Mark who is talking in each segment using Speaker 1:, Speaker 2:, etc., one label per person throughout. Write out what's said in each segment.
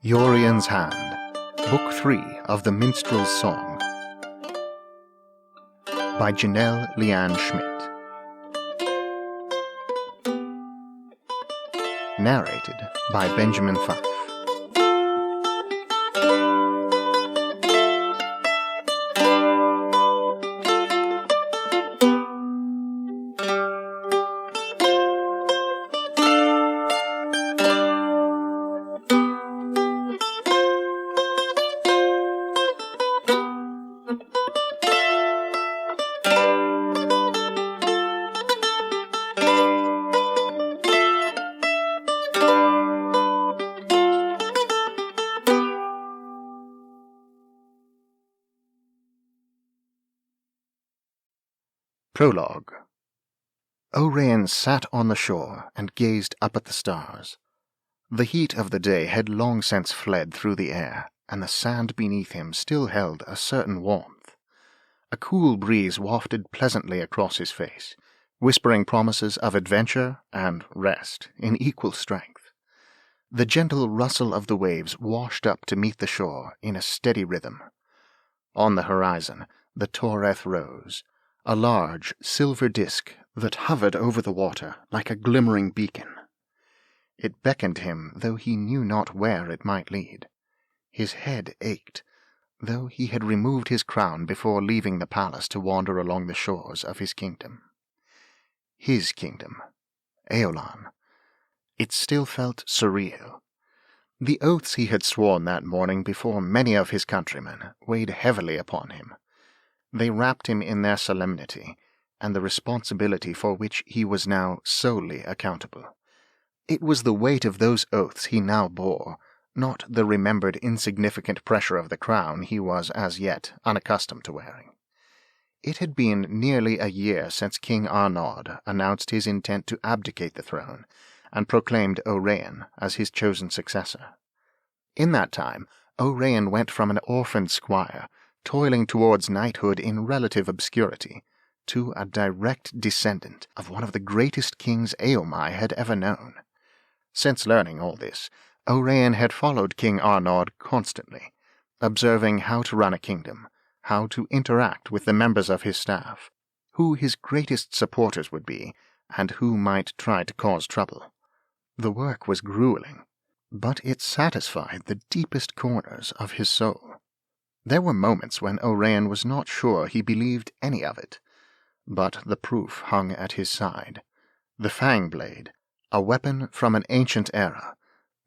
Speaker 1: Yorien's Hand, Book 3 of the Minstrel's Song, by Jenelle Leanne Schmidt. Narrated by Benjamin Fife. Prologue. Aureyn sat on the shore and gazed up at the stars. The heat of the day had long since fled through the air, and the sand beneath him still held a certain warmth. A cool breeze wafted pleasantly across his face, whispering promises of adventure and rest in equal strength. The gentle rustle of the waves washed up to meet the shore in a steady rhythm. On the horizon, the Toreth rose, a large silver disk that hovered over the water like a glimmering beacon. It beckoned him, though he knew not where it might lead. His head ached, though he had removed his crown before leaving the palace to wander along the shores of his kingdom. His kingdom, Aeolon. It still felt surreal. The oaths he had sworn that morning before many of his countrymen weighed heavily upon him. They wrapped him in their solemnity, and the responsibility for which he was now solely accountable. It was the weight of those oaths he now bore, not the remembered insignificant pressure of the crown he was as yet unaccustomed to wearing. It had been nearly a year since King Arnaud announced his intent to abdicate the throne, and proclaimed Oraeyn as his chosen successor. In that time, Oraeyn went from an orphaned squire, toiling towards knighthood in relative obscurity, to a direct descendant of one of the greatest kings Aom-igh had ever known. Since learning all this, Oraeyn had followed King Arnaud constantly, observing how to run a kingdom, how to interact with the members of his staff, who his greatest supporters would be, and who might try to cause trouble. The work was grueling, but it satisfied the deepest corners of his soul. There were moments when Oraeyn was not sure he believed any of it, but the proof hung at his side. The fang blade, a weapon from an ancient era,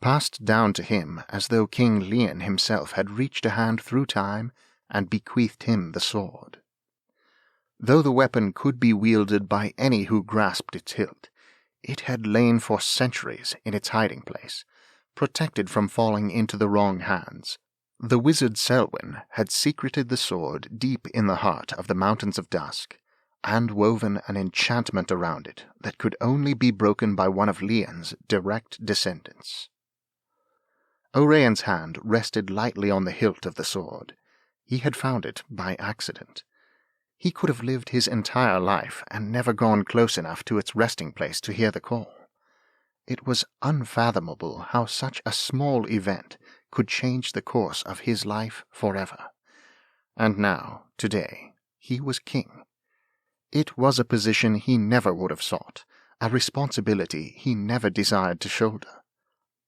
Speaker 1: passed down to him as though King Leanne himself had reached a hand through time and bequeathed him the sword. Though the weapon could be wielded by any who grasped its hilt, it had lain for centuries in its hiding place, protected from falling into the wrong hands. The wizard Selwyn had secreted the sword deep in the heart of the Mountains of Dusk, and woven an enchantment around it that could only be broken by one of Leanne's direct descendants. Aureyn's hand rested lightly on the hilt of the sword. He had found it by accident. He could have lived his entire life and never gone close enough to its resting place to hear the call. It was unfathomable how such a small event could change the course of his life forever. And now, today, he was king. It was a position he never would have sought, a responsibility he never desired to shoulder.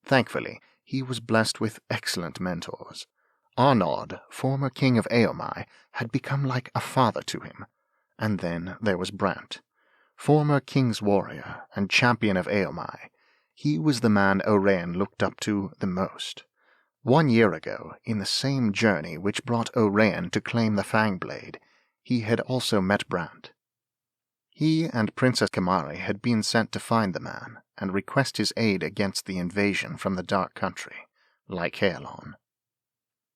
Speaker 1: Thankfully, he was blessed with excellent mentors. Arnaud, former king of Aom-igh, had become like a father to him. And then there was Brant, former king's warrior and champion of Aom-igh. He was the man Aureyn looked up to the most. 1 year ago, in the same journey which brought Aureyn to claim the fang blade, he had also met Brant. He and Princess Kamarie had been sent to find the man and request his aid against the invasion from the Dark Country, like Aeolon.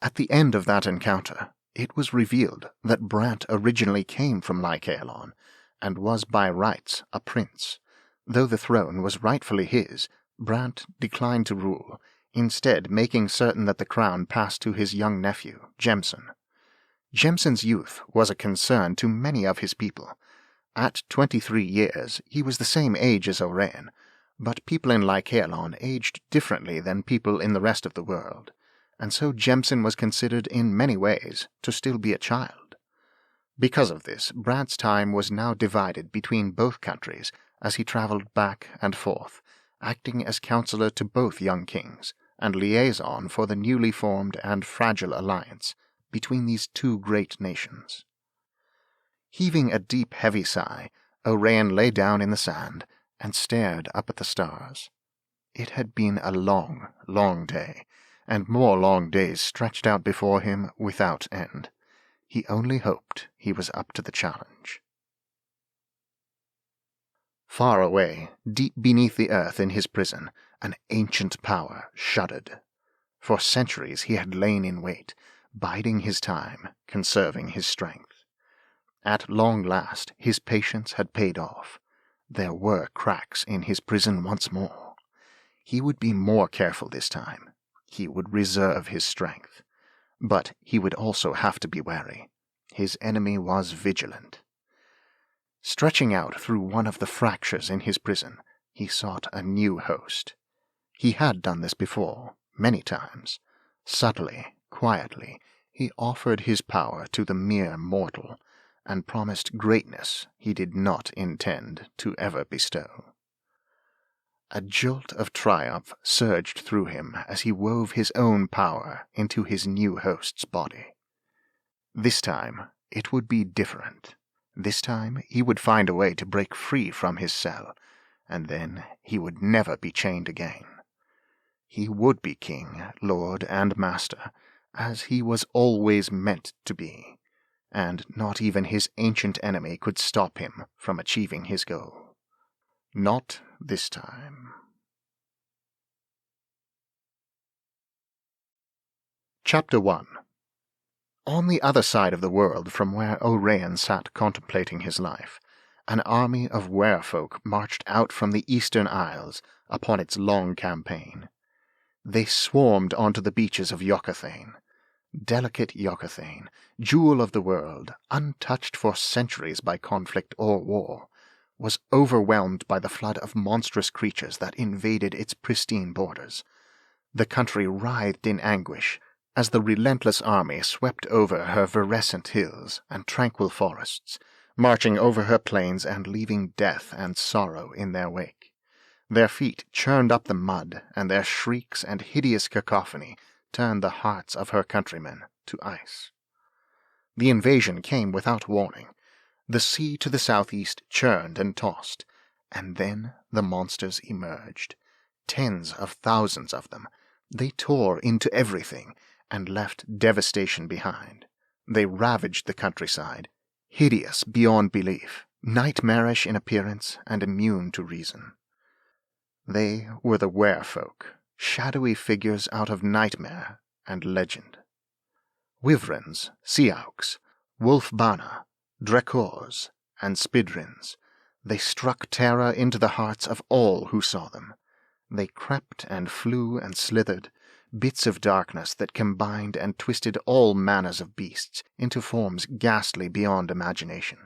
Speaker 1: At the end of that encounter, it was revealed that Brant originally came from Aeolon, and was by rights a prince. Though the throne was rightfully his, Brant declined to rule, instead making certain that the crown passed to his young nephew, Jemson. Jemson's youth was a concern to many of his people. At 23 years, he was the same age as Oraeyn, but people in Lycaelon aged differently than people in the rest of the world, and so Jemson was considered in many ways to still be a child. Because of this, Brant's time was now divided between both countries as he travelled back and forth, acting as counselor to both young kings, and liaison for the newly formed and fragile alliance between these two great nations. Heaving a deep, heavy sigh, Oraeyn lay down in the sand and stared up at the stars. It had been a long, long day, and more long days stretched out before him without end. He only hoped he was up to the challenge. Far away, deep beneath the earth in his prison, an ancient power shuddered. For centuries he had lain in wait, biding his time, conserving his strength. At long last his patience had paid off. There were cracks in his prison once more. He would be more careful this time. He would reserve his strength. But he would also have to be wary. His enemy was vigilant. Stretching out through one of the fractures in his prison, he sought a new host. He had done this before, many times. Subtly, quietly, he offered his power to the mere mortal, and promised greatness he did not intend to ever bestow. A jolt of triumph surged through him as he wove his own power into his new host's body. This time it would be different. This time he would find a way to break free from his cell, and then he would never be chained again. He would be king, lord, and master, as he was always meant to be, and not even his ancient enemy could stop him from achieving his goal. Not this time. Chapter 1. On the other side of the world from where Oraeyn sat contemplating his life, an army of werefolk marched out from the eastern isles upon its long campaign. They swarmed onto the beaches of Youghioghtain. Delicate Youghioghtain, jewel of the world, untouched for centuries by conflict or war, was overwhelmed by the flood of monstrous creatures that invaded its pristine borders. The country writhed in anguish as the relentless army swept over her virescent hills and tranquil forests, marching over her plains and leaving death and sorrow in their wake. Their feet churned up the mud, and their shrieks and hideous cacophony turned the hearts of her countrymen to ice. The invasion came without warning. The sea to the southeast churned and tossed, and then the monsters emerged. Tens of thousands of them. They tore into everything and left devastation behind. They ravaged the countryside, hideous beyond belief, nightmarish in appearance and immune to reason. They were the werefolk, shadowy figures out of nightmare and legend. Wyverns, seauks, wolf-bana, drekors, and spidrins, they struck terror into the hearts of all who saw them. They crept and flew and slithered, bits of darkness that combined and twisted all manners of beasts into forms ghastly beyond imagination.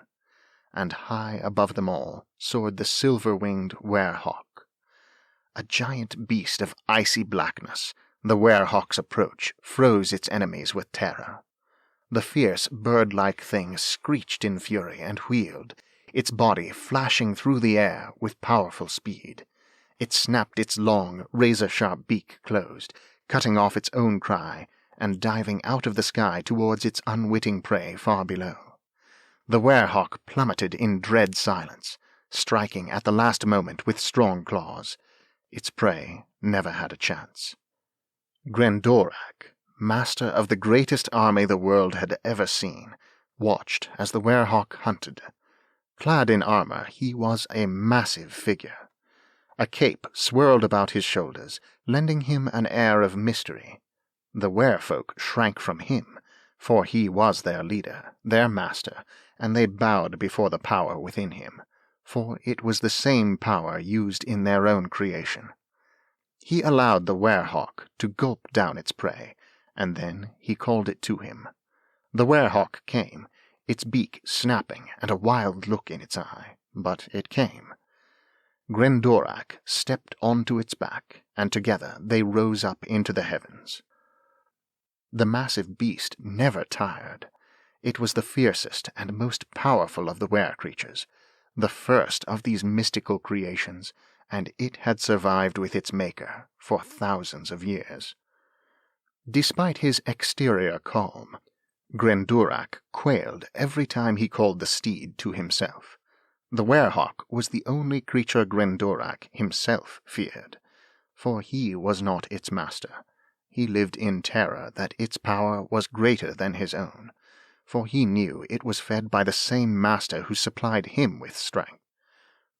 Speaker 1: And high above them all soared the silver-winged werehawk. A giant beast of icy blackness, the werehawk's approach froze its enemies with terror. The fierce bird-like thing screeched in fury and wheeled, its body flashing through the air with powerful speed. It snapped its long, razor-sharp beak closed, cutting off its own cry, and diving out of the sky towards its unwitting prey far below. The werehawk plummeted in dread silence, striking at the last moment with strong claws. Its prey never had a chance. Grendorak, master of the greatest army the world had ever seen, watched as the werehawk hunted. Clad in armor, he was a massive figure. A cape swirled about his shoulders, lending him an air of mystery. The werefolk shrank from him, for he was their leader, their master, and they bowed before the power within him, for it was the same power used in their own creation. He allowed the werehawk to gulp down its prey, and then he called it to him. The werehawk came, its beak snapping and a wild look in its eye, but it came. Grendorak stepped onto its back, and together they rose up into the heavens. The massive beast never tired. It was the fiercest and most powerful of the were-creatures, the first of these mystical creations, and it had survived with its maker for thousands of years. Despite his exterior calm, Grendorak quailed every time he called the steed to himself. The werehawk was the only creature Grendorak himself feared, for he was not its master. He lived in terror that its power was greater than his own, for he knew it was fed by the same master who supplied him with strength.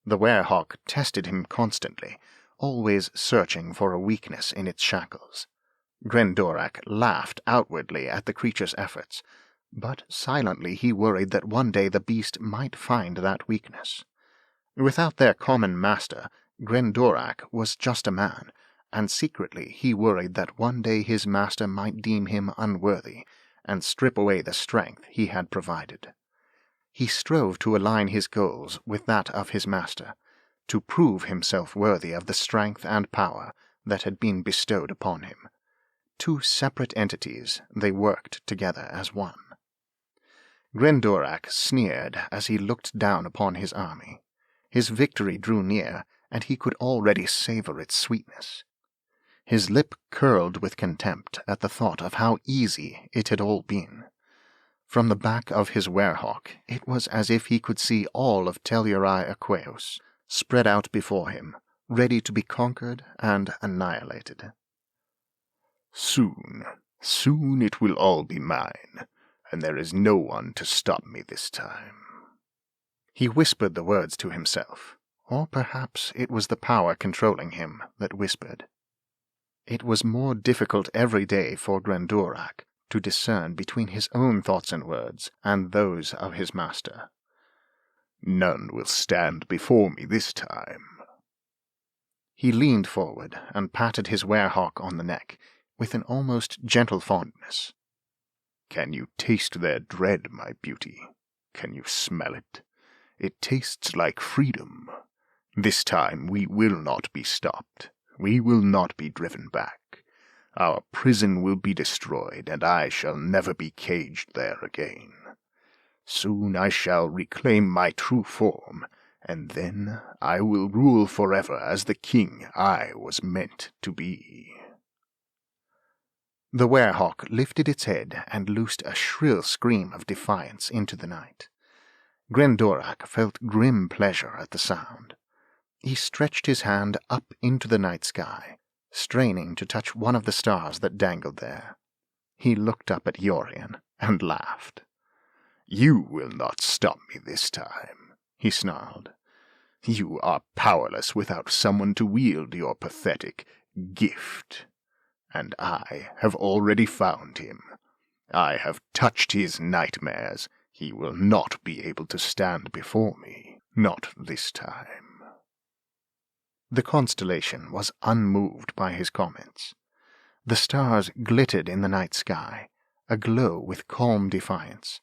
Speaker 1: The werehawk tested him constantly, always searching for a weakness in its shackles. Grendorak laughed outwardly at the creature's efforts, but silently he worried that one day the beast might find that weakness. Without their common master, Grendorak was just a man, and secretly he worried that one day his master might deem him unworthy and strip away the strength he had provided. He strove to align his goals with that of his master, to prove himself worthy of the strength and power that had been bestowed upon him. Two separate entities, they worked together as one. Grendorak sneered as he looked down upon his army. His victory drew near, and he could already savor its sweetness. His lip curled with contempt at the thought of how easy it had all been. From the back of his werehawk, it was as if he could see all of Telluri Aqueous spread out before him, ready to be conquered and annihilated.
Speaker 2: Soon it will all be mine, and there is no one to stop me this time.
Speaker 1: He whispered the words to himself, or perhaps it was the power controlling him that whispered. It was more difficult every day for Grendorak to discern between his own thoughts and words and those of his master.
Speaker 2: None will stand before me this time.
Speaker 1: He leaned forward and patted his werehawk on the neck with an almost gentle fondness.
Speaker 2: Can you taste their dread, my beauty? Can you smell it? It tastes like freedom. This time we will not be stopped. We will not be driven back. Our prison will be destroyed, and I shall never be caged there again. Soon I shall reclaim my true form, and then I will rule forever as the king I was meant to be.
Speaker 1: The werehawk lifted its head and loosed a shrill scream of defiance into the night. Grendorak felt grim pleasure at the sound. He stretched his hand up into the night sky, straining to touch one of the stars that dangled there. He looked up at Yorien and laughed.
Speaker 2: You will not stop me this time, he snarled. You are powerless without someone to wield your pathetic gift. And I have already found him. I have touched his nightmares. He will not be able to stand before me, not this time.
Speaker 1: The constellation was unmoved by his comments. The stars glittered in the night sky, aglow with calm defiance.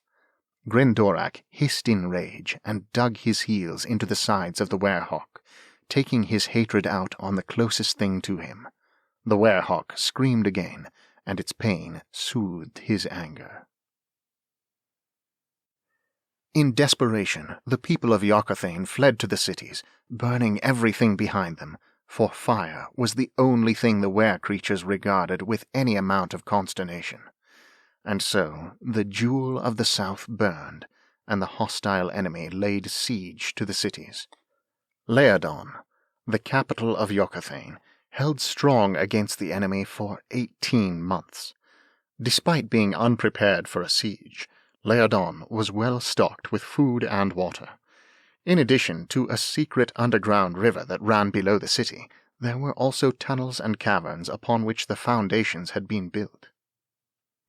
Speaker 1: Grendorak hissed in rage and dug his heels into the sides of the werehawk, taking his hatred out on the closest thing to him. The werehawk screamed again, and its pain soothed his anger. In desperation, the people of Youghioghtain fled to the cities, burning everything behind them, for fire was the only thing the were-creatures regarded with any amount of consternation. And so the Jewel of the South burned, and the hostile enemy laid siege to the cities. Leodon, the capital of Youghioghtain, held strong against the enemy for 18 months. Despite being unprepared for a siege, Leodon was well stocked with food and water. In addition to a secret underground river that ran below the city, there were also tunnels and caverns upon which the foundations had been built.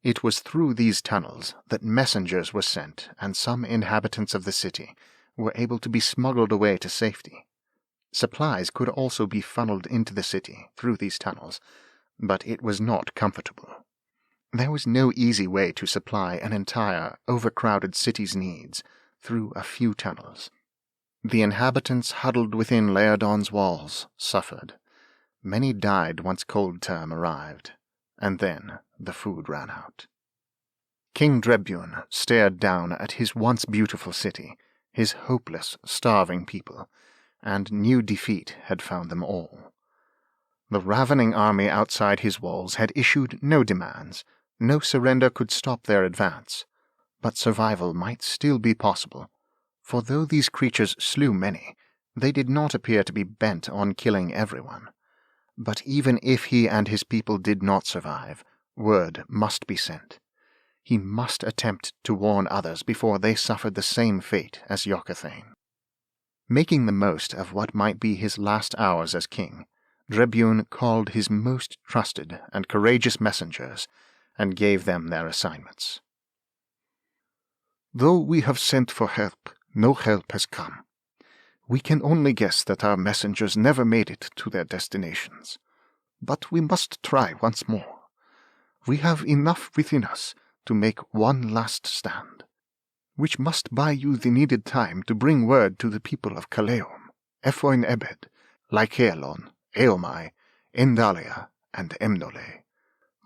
Speaker 1: It was through these tunnels that messengers were sent, and some inhabitants of the city were able to be smuggled away to safety. Supplies could also be funneled into the city through these tunnels, but it was not comfortable. There was no easy way to supply an entire, overcrowded city's needs through a few tunnels. The inhabitants huddled within Laodon's walls suffered. Many died once cold term arrived, and then the food ran out. King Drebun stared down at his once beautiful city, his hopeless, starving people, and knew defeat had found them all. The ravening army outside his walls had issued no demands. No surrender could stop their advance, but survival might still be possible, for though these creatures slew many, they did not appear to be bent on killing everyone. But even if he and his people did not survive, word must be sent. He must attempt to warn others before they suffered the same fate as Yochathane. Making the most of what might be his last hours as king, Drebun called his most trusted and courageous messengers and gave them their assignments. Though we have sent for help, no help has come. We can only guess that our messengers never made it to their destinations. But we must try once more. We have enough within us to make one last stand, which must buy you the needed time to bring word to the people of Kaleum, Ephoin-Ebed, Lycaelon, Aom-igh, Endalia, and Emnole.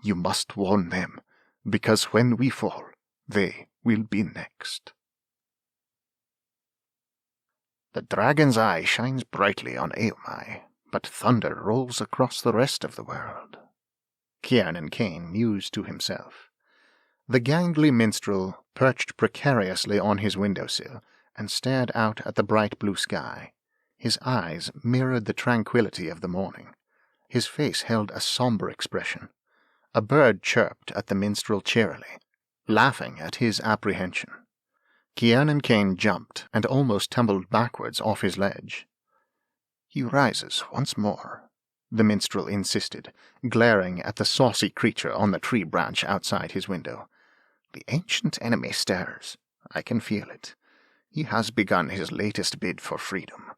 Speaker 1: You must warn them, because when we fall, they will be next. The dragon's eye shines brightly on Aom-igh, but thunder rolls across the rest of the world. Kiernan Kane mused to himself. The gangly minstrel perched precariously on his windowsill and stared out at the bright blue sky. His eyes mirrored the tranquility of the morning. His face held a somber expression. A bird chirped at the minstrel cheerily, laughing at his apprehension. Kiernan Kane jumped and almost tumbled backwards off his ledge. He rises once more, the minstrel insisted, glaring at the saucy creature on the tree branch outside his window. The ancient enemy stirs. I can feel it. He has begun his latest bid for freedom,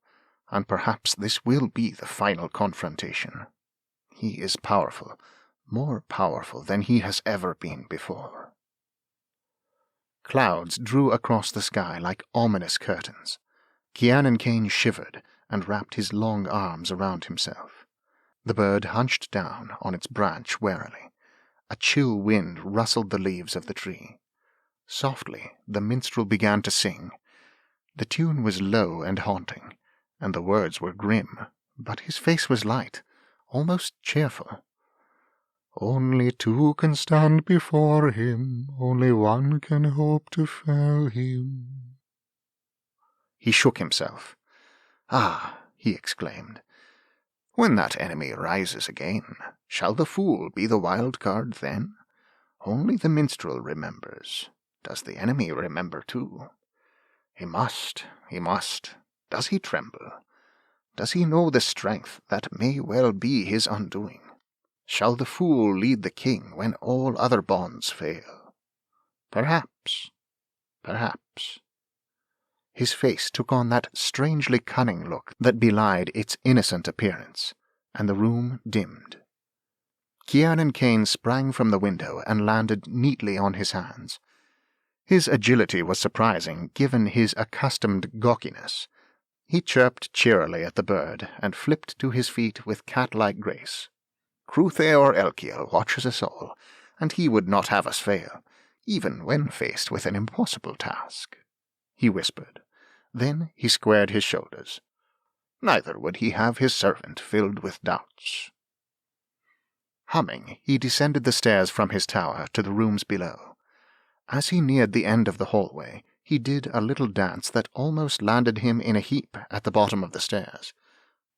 Speaker 1: and perhaps this will be the final confrontation. He is powerful, more powerful than he has ever been before. Clouds drew across the sky like ominous curtains. Kiernan Kane shivered and wrapped his long arms around himself. The bird hunched down on its branch warily. A chill wind rustled the leaves of the tree. Softly, the minstrel began to sing. The tune was low and haunting, and the words were grim, but his face was light, almost cheerful. Only two can stand before him, only one can hope to fell him. He shook himself. Ah, he exclaimed, when that enemy rises again, shall the fool be the wild card then? Only the minstrel remembers. Does the enemy remember too? He must. Does he tremble? Does he know the strength that may well be his undoing? Shall the fool lead the king when all other bonds fail? Perhaps. His face took on that strangely cunning look that belied its innocent appearance, and the room dimmed. Kiernan Kane sprang from the window and landed neatly on his hands. His agility was surprising, given his accustomed gawkiness. He chirped cheerily at the bird and flipped to his feet with cat-like grace. Crutheor Elkiel watches us all, and he would not have us fail, even when faced with an impossible task, he whispered. Then he squared his shoulders. Neither would he have his servant filled with doubts. Humming, he descended the stairs from his tower to the rooms below. As he neared the end of the hallway, he did a little dance that almost landed him in a heap at the bottom of the stairs.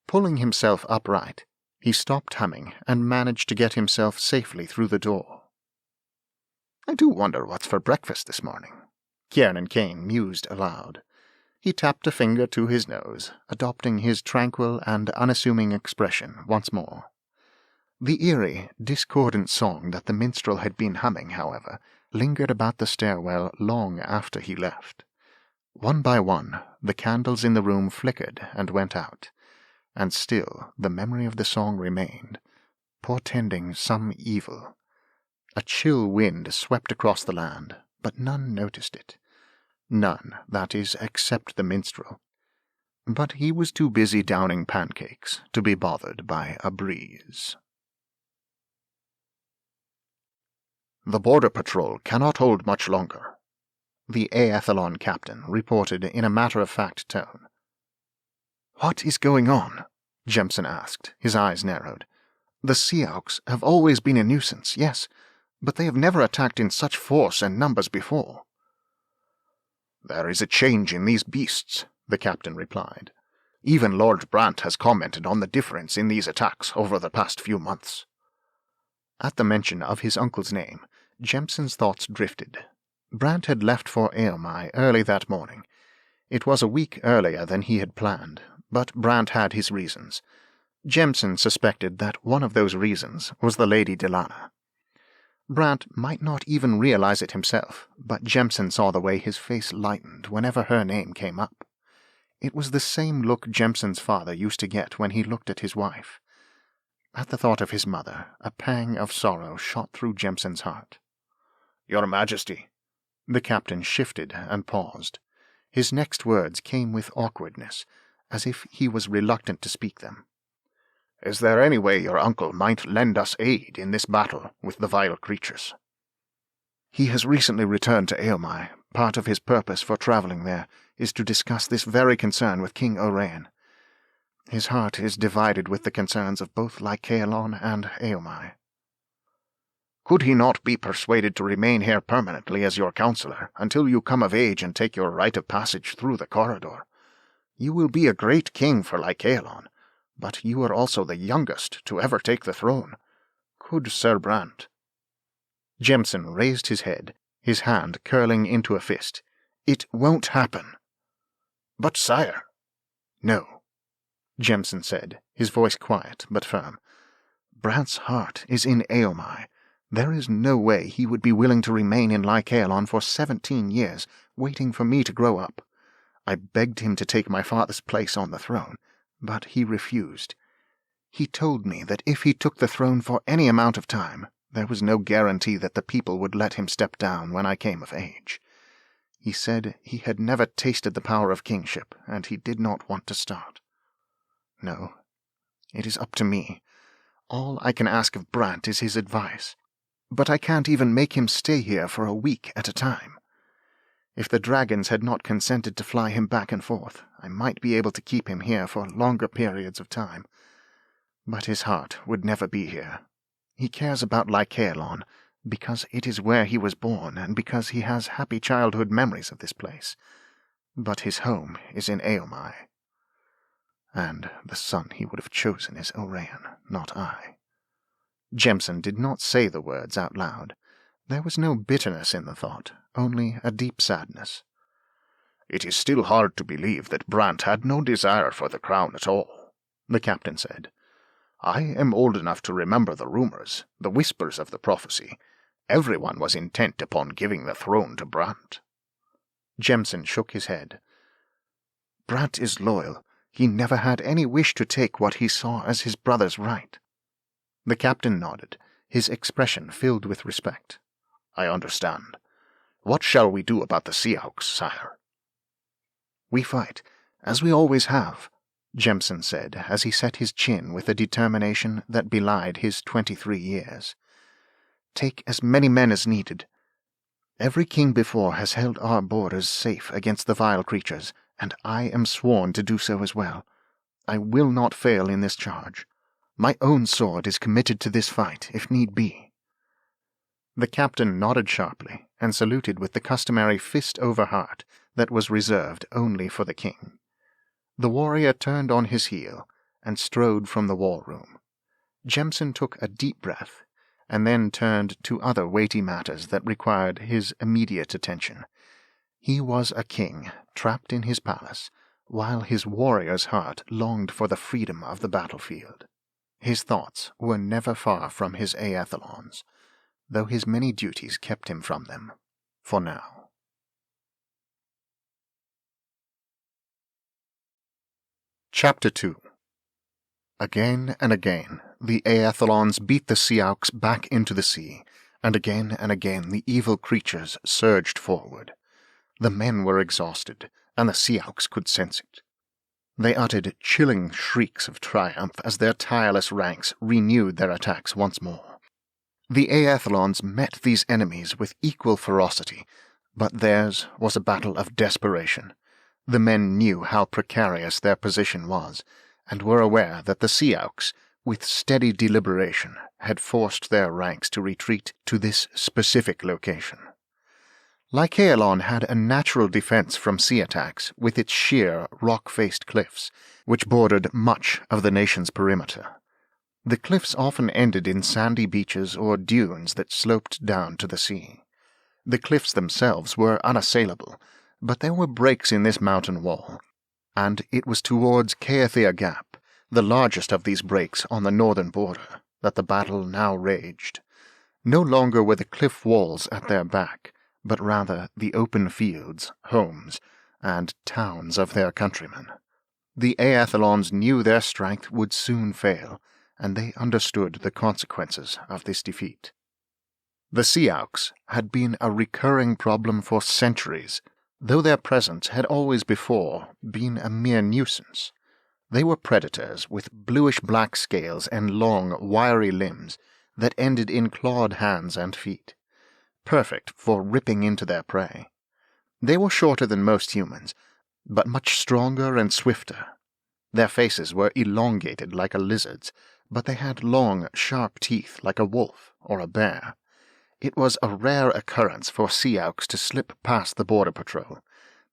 Speaker 1: Pulling himself upright, he stopped humming and managed to get himself safely through the door. I do wonder what's for breakfast this morning, Kiernan Kane mused aloud. He tapped a finger to his nose, adopting his tranquil and unassuming expression once more. The eerie, discordant song that the minstrel had been humming, however, lingered about the stairwell long after he left. One by one, the candles in the room flickered and went out, and still the memory of the song remained, portending some evil, A chill wind swept across the land, but none noticed it. None, that is, except the minstrel. But he was too busy downing pancakes to be bothered by a breeze.
Speaker 2: The border patrol cannot hold much longer,
Speaker 1: the Aethelon captain reported in a matter-of-fact tone. "What is going on?" Jemson asked, his eyes narrowed. "The Sea-Auks have always been a nuisance, yes, but they have never attacked in such force and numbers before."
Speaker 2: "There is a change in these beasts," the captain replied. "Even Lord Brant has commented on the difference in these attacks over the past few months."
Speaker 1: At the mention of his uncle's name, Jemson's thoughts drifted. Brant had left for Aom-igh early that morning. It was a week earlier than he had planned, but Brant had his reasons. Jemson suspected that one of those reasons was the Lady Delana. Brant might not even realize it himself, but Jemson saw the way his face lightened whenever her name came up. It was the same look Jemson's father used to get when he looked at his wife. At the thought of his mother, a pang of sorrow shot through Jemson's heart.
Speaker 2: "Your Majesty."
Speaker 1: The captain shifted and paused. His next words came with awkwardness, as if he was reluctant to speak them.
Speaker 2: "Is there any way your uncle might lend us aid in this battle with the vile creatures?"
Speaker 1: "He has recently returned to Aom-igh. Part of his purpose for travelling there is to discuss this very concern with King Oraeyn. His heart is divided with the concerns of both Lycaelon and Aom-igh."
Speaker 2: "Could he not be persuaded to remain here permanently as your counselor until you come of age and take your rite of passage through the corridor? You will be a great king for Lycaelon, but you are also the youngest to ever take the throne. Could Sir Brant—"
Speaker 1: Jemson raised his head, his hand curling into a fist. "It won't happen."
Speaker 2: "But, sire—"
Speaker 1: "No," Jemson said, his voice quiet but firm. "Brant's heart is in Aom-igh. There is no way he would be willing to remain in Lycaelon for 17 years, waiting for me to grow up. I begged him to take my father's place on the throne, but he refused. He told me that if he took the throne for any amount of time, there was no guarantee that the people would let him step down when I came of age. He said he had never tasted the power of kingship, and he did not want to start. No, it is up to me. All I can ask of Brant is his advice. But I can't even make him stay here for a week at a time. If the dragons had not consented to fly him back and forth, I might be able to keep him here for longer periods of time. But his heart would never be here. He cares about Lycaelon because it is where he was born and because he has happy childhood memories of this place. But his home is in Aom-igh. And the son he would have chosen is Oraeyn, not I." Jemson did not say the words out loud. There was no bitterness in the thought, only a deep sadness.
Speaker 2: "It is still hard to believe that Brant had no desire for the crown at all," the captain said. "I am old enough to remember the rumors, the whispers of the prophecy. Everyone was intent upon giving the throne to Brant."
Speaker 1: Jemson shook his head. "Brant is loyal. He never had any wish to take what he saw as his brother's right." The captain nodded, his expression filled with respect.
Speaker 2: "I understand. What shall we do about the Sea-Auks, sire?"
Speaker 1: "We fight, as we always have," Jemson said as he set his chin with a determination that belied his 23 years. "Take as many men as needed. Every king before has held our borders safe against the vile creatures, and I am sworn to do so as well. I will not fail in this charge. My own sword is committed to this fight, if need be." The captain nodded sharply and saluted with the customary fist over heart that was reserved only for the king. The warrior turned on his heel and strode from the war room. Jemson took a deep breath and then turned to other weighty matters that required his immediate attention. He was a king trapped in his palace, while his warrior's heart longed for the freedom of the battlefield. His thoughts were never far from his Aethelons, though his many duties kept him from them, for now. Chapter 2. Again and again, the Aethelons beat the Sea-Auks back into the sea, and again the evil creatures surged forward. The men were exhausted, and the Seauks could sense it. They uttered chilling shrieks of triumph as their tireless ranks renewed their attacks once more. The Aethelons met these enemies with equal ferocity, but theirs was a battle of desperation. The men knew how precarious their position was, and were aware that the Seauks, with steady deliberation, had forced their ranks to retreat to this specific location. Lycaelon had a natural defense from sea attacks with its sheer, rock-faced cliffs, which bordered much of the nation's perimeter. The cliffs often ended in sandy beaches or dunes that sloped down to the sea. The cliffs themselves were unassailable, but there were breaks in this mountain wall, and it was towards Caethia Gap, the largest of these breaks on the northern border, that the battle now raged. No longer were the cliff walls at their back, but rather the open fields, homes, and towns of their countrymen. The Aethelons knew their strength would soon fail, and they understood the consequences of this defeat. The Seauks had been a recurring problem for centuries, though their presence had always before been a mere nuisance. They were predators with bluish-black scales and long, wiry limbs that ended in clawed hands and feet, perfect for ripping into their prey. They were shorter than most humans, but much stronger and swifter. Their faces were elongated like a lizard's, but they had long, sharp teeth like a wolf or a bear. It was a rare occurrence for Seauks to slip past the border patrol,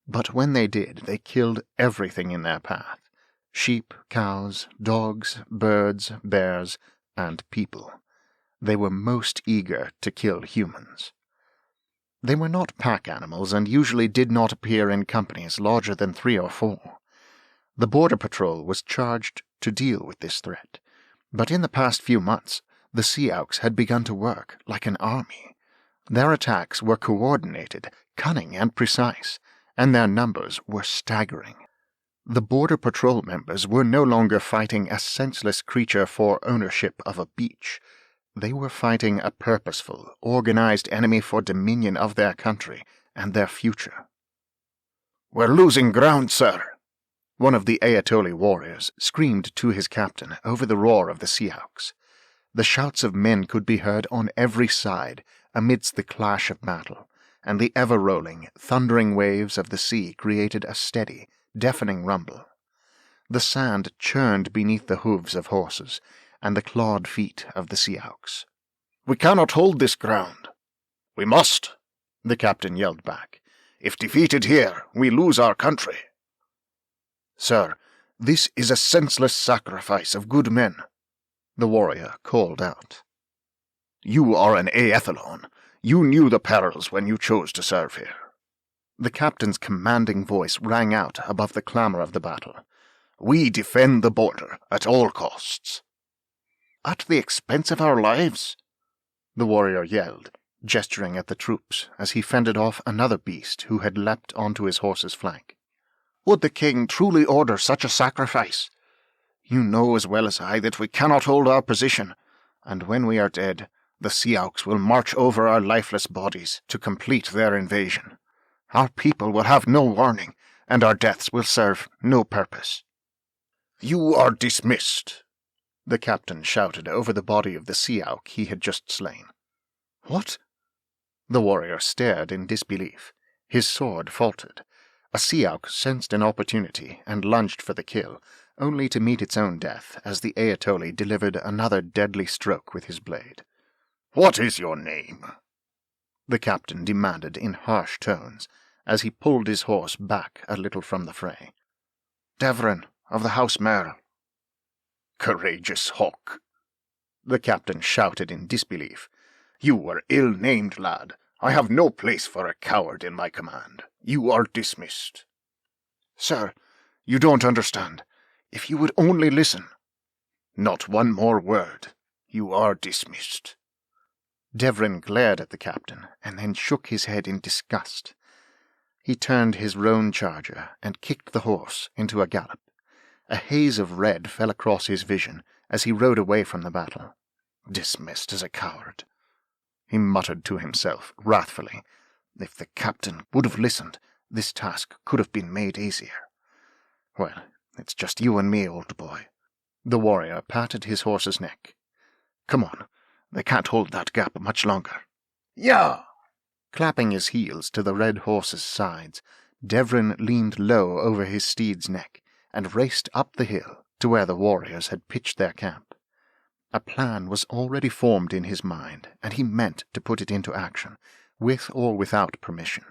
Speaker 1: but when they did, they killed everything in their path: sheep, cows, dogs, birds, bears, and people. They were most eager to kill humans. They were not pack animals and usually did not appear in companies larger than 3 or 4. The border patrol was charged to deal with this threat, but in the past few months, the Seauks had begun to work like an army. Their attacks were coordinated, cunning, and precise, and their numbers were staggering. The border patrol members were no longer fighting a senseless creature for ownership of a beach. They were fighting a purposeful, organized enemy for dominion of their country and their future. "We're losing ground, sir," one of the Aetoli warriors screamed to his captain over the roar of the Seauks. The shouts of men could be heard on every side amidst the clash of battle, and the ever-rolling, thundering waves of the sea created a steady, deafening rumble. The sand churned beneath the hooves of horses and the clawed feet of the Seauks. "We cannot hold this ground." "We must," the captain yelled back. "If defeated here, we lose our country." "Sir, this is a senseless sacrifice of good men," the warrior called out. "You are an Aethelon. You knew the perils when you chose to serve here." The captain's commanding voice rang out above the clamor of the battle. "We defend the border at all costs." "At the expense of our lives?" the warrior yelled, gesturing at the troops as he fended off another beast who had leapt onto his horse's flank. "Would the king truly order such a sacrifice? You know as well as I that we cannot hold our position, and when we are dead, the Seauks will march over our lifeless bodies to complete their invasion. Our people will have no warning, and our deaths will serve no purpose." "You are dismissed," the captain shouted over the body of the Seauk he had just slain. "What?" The warrior stared in disbelief. His sword faltered. A Seauk sensed an opportunity and lunged for the kill, only to meet its own death as the Aetoli delivered another deadly stroke with his blade. "What is your name?" the captain demanded in harsh tones, as he pulled his horse back a little from the fray. "Devrin, of the House Merle." "Courageous hawk," the captain shouted in disbelief. "You were ill-named, lad. I have no place for a coward in my command. You are dismissed." "Sir, you don't understand. If you would only listen." "Not one more word. You are dismissed." Devrin glared at the captain, and then shook his head in disgust. He turned his roan charger and kicked the horse into a gallop. A haze of red fell across his vision as he rode away from the battle. Dismissed as a coward. he muttered to himself wrathfully. If the captain would have listened, this task could have been made easier. Well, it's just you and me, old boy. The warrior patted his horse's neck. Come on, they can't hold that gap much longer.
Speaker 2: Yeah!
Speaker 1: Clapping his heels to the red horse's sides, Devrin leaned low over his steed's neck and raced up the hill to where the warriors had pitched their camp. A plan was already formed in his mind, and he meant to put it into action, with or without permission.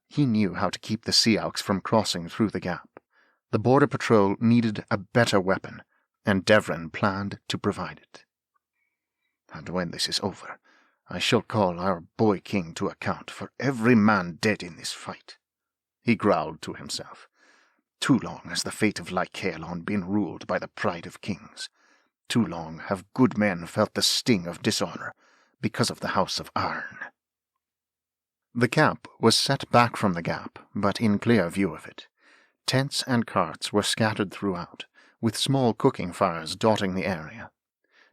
Speaker 1: He knew how to keep the Aom-igh from crossing through the gap. The border patrol needed a better weapon, and Devrin planned to provide it. And when this is over, I shall call our boy king to account for every man dead in this fight, he growled to himself. Too long has the fate of Lycaelon been ruled by the pride of kings. Too long have good men felt the sting of dishonor because of the house of Audible. The camp was set back from the gap, but in clear view of it. Tents and carts were scattered throughout, with small cooking fires dotting the area.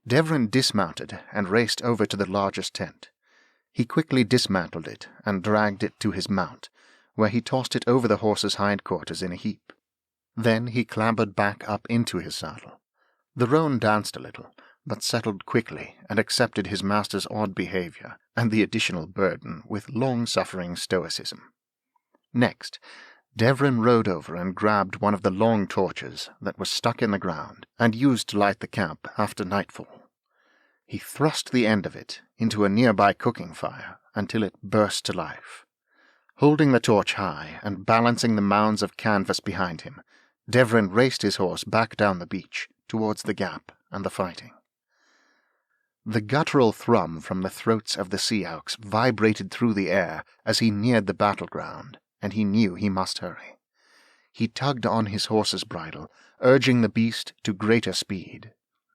Speaker 1: Devrin dismounted and raced over to the largest tent. He quickly dismantled it and dragged it to his mount, where he tossed it over the horse's hindquarters in a heap. Then he clambered back up into his saddle. The roan danced a little, but settled quickly and accepted his master's odd behavior and the additional burden with long-suffering stoicism. Next, Devrin rode over and grabbed one of the long torches that was stuck in the ground and used to light the camp after nightfall. He thrust the end of it into a nearby cooking fire until it burst to life. Holding the torch high and balancing the mounds of canvas behind him, Devrin raced his horse back down the beach towards the gap and the fighting. The guttural thrum from the throats of the Aom-igh vibrated through the air as he neared the battleground, and he knew he must hurry. He tugged on his horse's bridle, urging the beast to greater speed.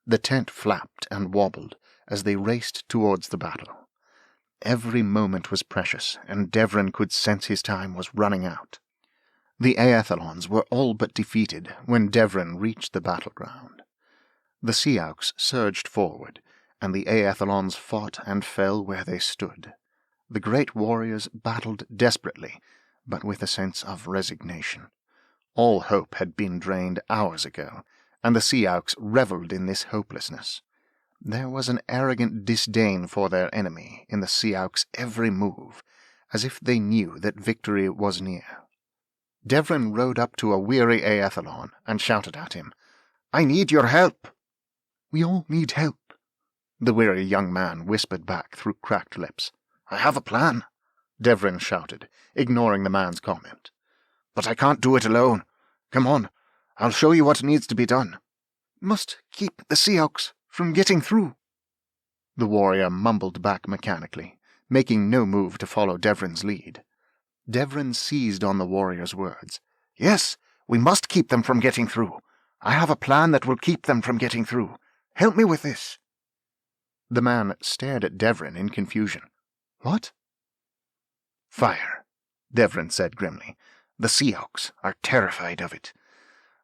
Speaker 1: The tent flapped and wobbled as they raced towards the battle. Every moment was precious, and Devrin could sense his time was running out. The Aethelons were all but defeated when Devrin reached the battleground. The Aom-igh surged forward, and the Aethelons fought and fell where they stood. The great warriors battled desperately, but with a sense of resignation. All hope had been drained hours ago, and the Aom-igh revelled in this hopelessness. There was an arrogant disdain for their enemy in the Aom-igh's every move, as if they knew that victory was near. Devrin rode up to a weary Aethelon and shouted at him, "I need your help!" "We all need help," the weary young man whispered back through cracked lips. "I have a plan," Devrin shouted, ignoring the man's comment. "But I can't do it alone. Come on, I'll show you what needs to be done." "Must keep the Aom-igh from getting through," the warrior mumbled back mechanically, making no move to follow Devrin's lead. Devrin seized on the warrior's words. "Yes, we must keep them from getting through. I have a plan that will keep them from getting through. Help me with this." The man stared at Devrin in confusion. "What?" "Fire," Devrin said grimly. "The Aom-igh are terrified of it.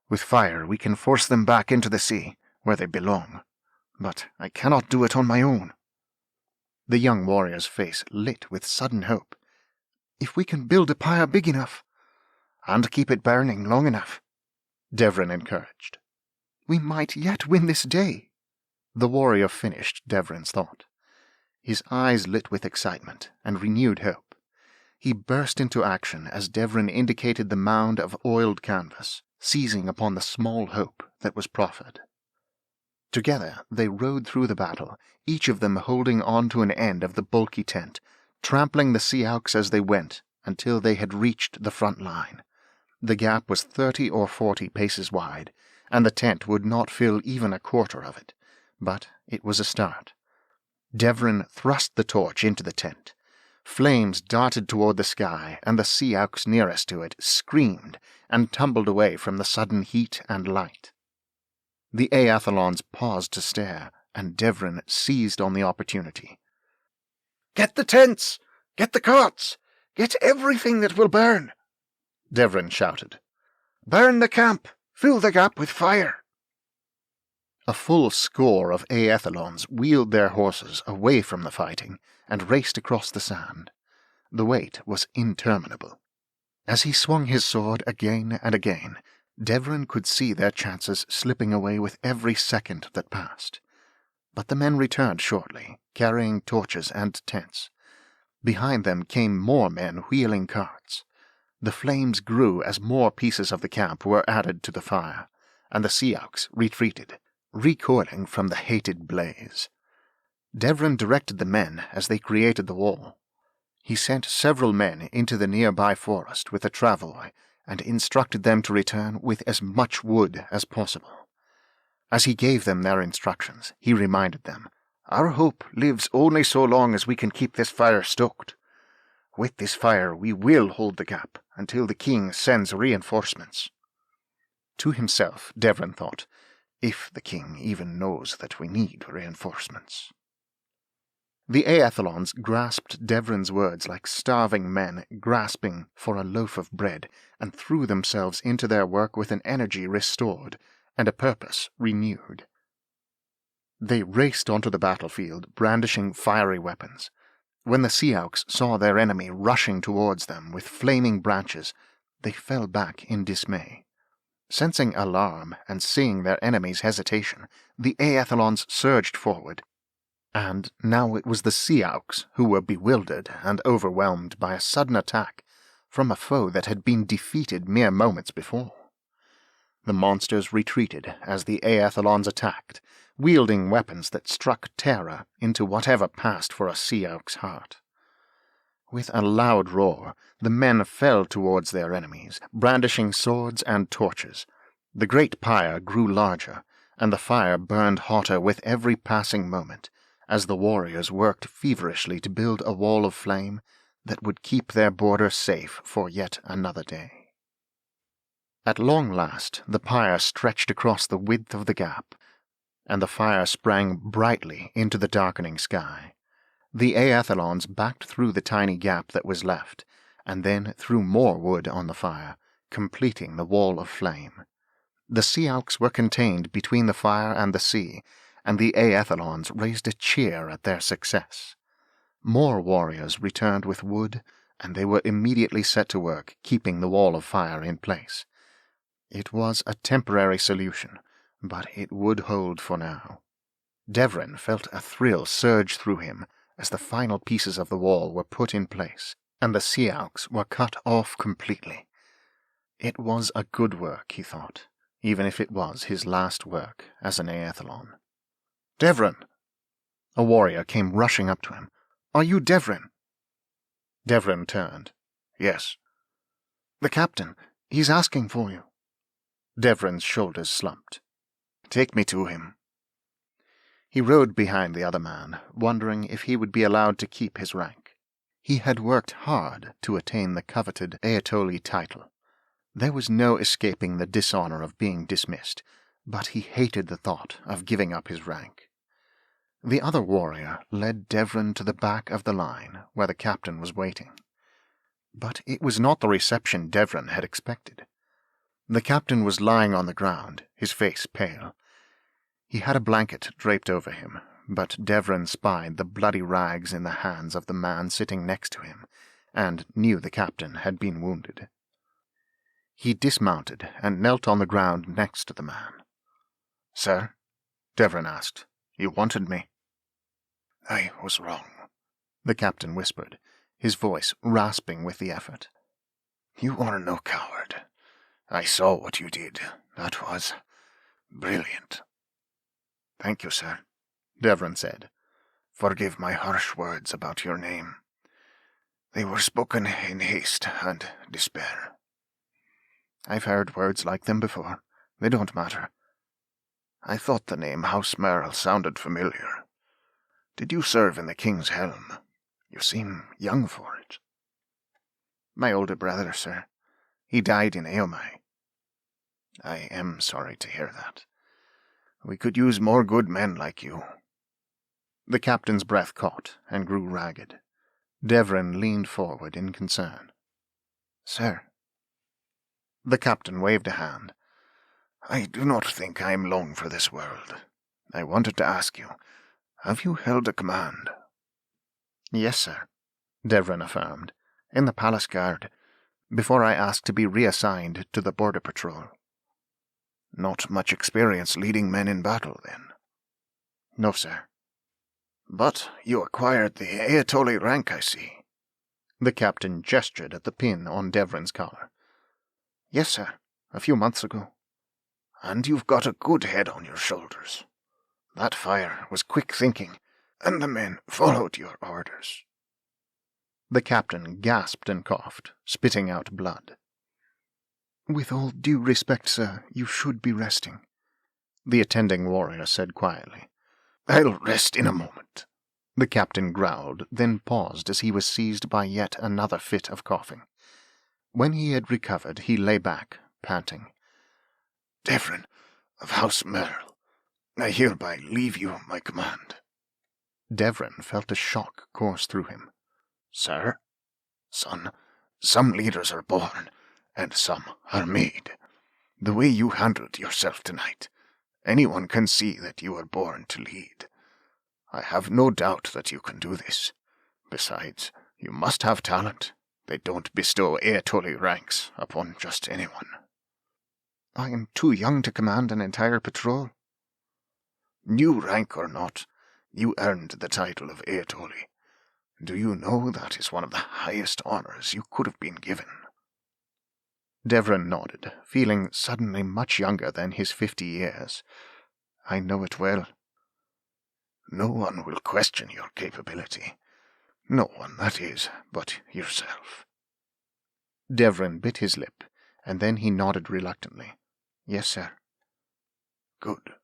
Speaker 1: With fire we can force them back into the sea, where they belong. But I cannot do it on my own." The young warrior's face lit with sudden hope. "If we can build a pyre big enough—" "And keep it burning long enough," Devrin encouraged. "We might yet win this day," the warrior finished Devrin's thought. His eyes lit with excitement and renewed hope. He burst into action as Devrin indicated the mound of oiled canvas, seizing upon the small hope that was proffered. Together they rode through the battle, each of them holding on to an end of the bulky tent, trampling the Aom-igh as they went until they had reached the front line. The gap was 30 or 40 paces wide, and the tent would not fill even a quarter of it, but it was a start. Devrin thrust the torch into the tent. Flames darted toward the sky, and the Aom-igh nearest to it screamed and tumbled away from the sudden heat and light. The Aethelons paused to stare, and Devrin seized on the opportunity. "Get the tents! Get the carts! Get everything that will burn!" Devrin shouted. "Burn the camp! Fill the gap with fire!" A full score of Aethelons wheeled their horses away from the fighting and raced across the sand. The wait was interminable. As he swung his sword again and again, Devron could see their chances slipping away with every second that passed. But the men returned shortly, carrying torches and tents. Behind them came more men wheeling carts. The flames grew as more pieces of the camp were added to the fire, and the Seauks retreated, recoiling from the hated blaze. Devron directed the men as they created the wall. He sent several men into the nearby forest with a travois and instructed them to return with as much wood as possible. As he gave them their instructions, he reminded them, "Our hope lives only so long as we can keep this fire stoked. With this fire we will hold the gap until the king sends reinforcements." To himself, Devron thought, "If the king even knows that we need reinforcements." The Aethelons grasped Devron's words like starving men grasping for a loaf of bread, and threw themselves into their work with an energy restored and a purpose renewed. They raced onto the battlefield, brandishing fiery weapons. When the Seauks saw their enemy rushing towards them with flaming branches, they fell back in dismay. Sensing alarm and seeing their enemy's hesitation, the Aethelons surged forward. And now it was the Seauks who were bewildered and overwhelmed by a sudden attack from a foe that had been defeated mere moments before. The monsters retreated as the Aethelons attacked, wielding weapons that struck terror into whatever passed for a Seauk's heart. With a loud roar, the men fell towards their enemies, brandishing swords and torches. The great pyre grew larger, and the fire burned hotter with every passing moment, as the warriors worked feverishly to build a wall of flame that would keep their border safe for yet another day. At long last, the pyre stretched across the width of the gap, and the fire sprang brightly into the darkening sky. The Aethelons backed through the tiny gap that was left, and then threw more wood on the fire, completing the wall of flame. The Seauks were contained between the fire and the sea, and the Aethelons raised a cheer at their success. More warriors returned with wood, and they were immediately set to work keeping the wall of fire in place. It was a temporary solution, but it would hold for now. Devron felt a thrill surge through him as the final pieces of the wall were put in place, and the Seauks were cut off completely. It was a good work, he thought, even if it was his last work as an Aethelon. "Devron!" A warrior came rushing up to him. "Are you Devron?" Devron turned. "Yes." "The captain. He's asking for you." Devron's shoulders slumped. "Take me to him." He rode behind the other man, wondering if he would be allowed to keep his rank. He had worked hard to attain the coveted Aetoli title. There was no escaping the dishonor of being dismissed, but he hated the thought of giving up his rank. The other warrior led Devron to the back of the line, where the captain was waiting. But it was not the reception Devron had expected. The captain was lying on the ground, his face pale. He had a blanket draped over him, but Devron spied the bloody rags in the hands of the man sitting next to him, and knew the captain had been wounded. He dismounted and knelt on the ground next to the man. "Sir?" Devron asked. "You wanted me?" "I was wrong," the captain whispered, his voice rasping with the effort. "You are no coward. I saw what you did. That was brilliant." "Thank you, sir," Devron said. "Forgive my harsh words about your name. They were spoken in haste and despair." "I've heard words like them before. They don't matter." "I thought the name House Merle sounded familiar. Did you serve in the King's Helm? You seem young for it." "My older brother, sir. He died in Aom-igh." "I am sorry to hear that. We could use more good men like you." The captain's breath caught and grew ragged. Devron leaned forward in concern. "Sir." The captain waved a hand. "I do not think I am long for this world.
Speaker 2: I wanted to ask you, have you held a command?"
Speaker 1: "Yes, sir," Devrin affirmed, "in the Palace Guard, before I asked to be reassigned to the Border Patrol."
Speaker 2: "Not much experience leading men in battle, then?"
Speaker 1: "No, sir."
Speaker 2: "But you acquired the Ayatollah rank, I see."
Speaker 1: The captain gestured at the pin on Devrin's collar. "Yes, sir, a few months ago."
Speaker 2: "And you've got a good head on your shoulders. That fire was quick thinking, and the men followed your orders."
Speaker 1: The captain gasped and coughed, spitting out blood. "With all due respect, sir, you should be resting," the attending warrior said quietly.
Speaker 2: "I'll rest in a moment,"
Speaker 1: the captain growled, then paused as he was seized by yet another fit of coughing. When he had recovered, he lay back, panting.
Speaker 2: "Devrin of House Merle, I hereby leave you my command."
Speaker 1: Devrin felt a shock course through him.
Speaker 2: "Sir? Son, some leaders are born, and some are made. The way you handled yourself tonight, anyone can see that you are born to lead. I have no doubt that you can do this. Besides, you must have talent. They don't bestow Ayatollah ranks upon just anyone."
Speaker 1: "I am too young to command an entire patrol."
Speaker 2: "New rank or not, you earned the title of Ayatollah. Do you know that is one of the highest honors you could have been given?"
Speaker 1: Devrin nodded, feeling suddenly much younger than his 50 years. "I know it well."
Speaker 2: "No one will question your capability. No one, that is, but yourself."
Speaker 1: Devrin bit his lip, and then he nodded reluctantly. "Yes, sir."
Speaker 2: "Good."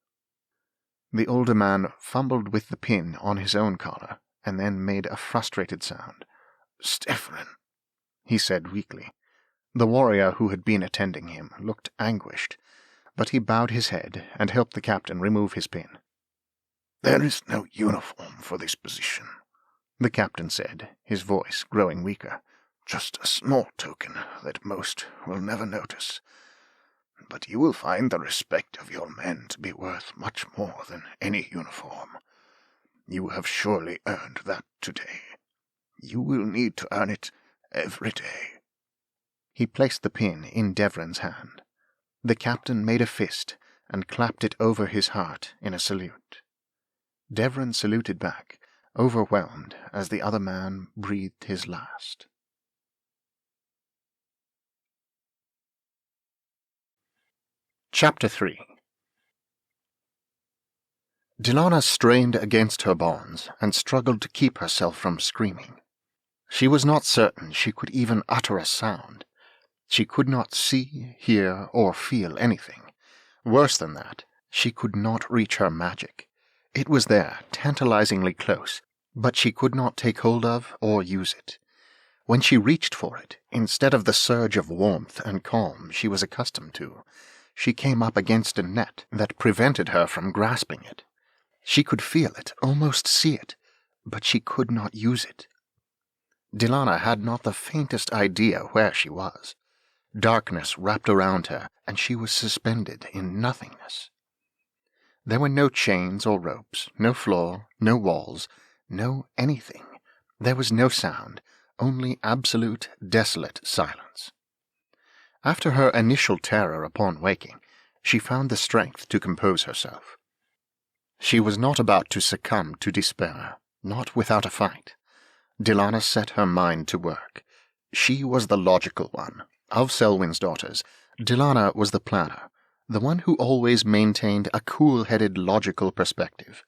Speaker 1: The older man fumbled with the pin on his own collar, and then made a frustrated sound.
Speaker 2: "Stefan,"
Speaker 1: he said weakly. The warrior who had been attending him looked anguished, but he bowed his head and helped the captain remove his pin.
Speaker 2: "There is no uniform for this position,"
Speaker 1: the captain said, his voice growing weaker.
Speaker 2: "Just a small token that most will never notice. But you will find the respect of your men to be worth much more than any uniform. You have surely earned that today. You will need to earn it every day."
Speaker 1: He placed the pin in Devrin's hand. The captain made a fist and clapped it over his heart in a salute. Devrin saluted back, overwhelmed as the other man breathed his last. Chapter 3. Delana strained against her bonds and struggled to keep herself from screaming. She was not certain she could even utter a sound. She could not see, hear, or feel anything. Worse than that, she could not reach her magic. It was there, tantalizingly close, but she could not take hold of or use it. When she reached for it, instead of the surge of warmth and calm she was accustomed to, she came up against a net that prevented her from grasping it. She could feel it, almost see it, but she could not use it. Delana had not the faintest idea where she was. Darkness wrapped around her, and she was suspended in nothingness. There were no chains or ropes, no floor, no walls, no anything. There was no sound, only absolute, desolate silence. After her initial terror upon waking, she found the strength to compose herself. She was not about to succumb to despair, not without a fight. Delana set her mind to work. She was the logical one. Of Selwyn's daughters, Delana was the planner, the one who always maintained a cool-headed logical perspective.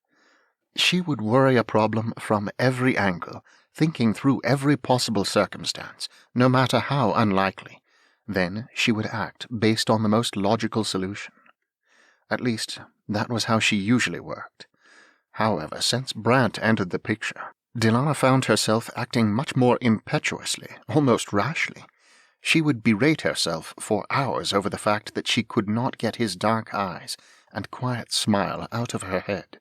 Speaker 1: She would worry a problem from every angle, thinking through every possible circumstance, no matter how unlikely. Then she would act based on the most logical solution. At least, that was how she usually worked. However, since Brant entered the picture, Delana found herself acting much more impetuously, almost rashly. She would berate herself for hours over the fact that she could not get his dark eyes and quiet smile out of her head.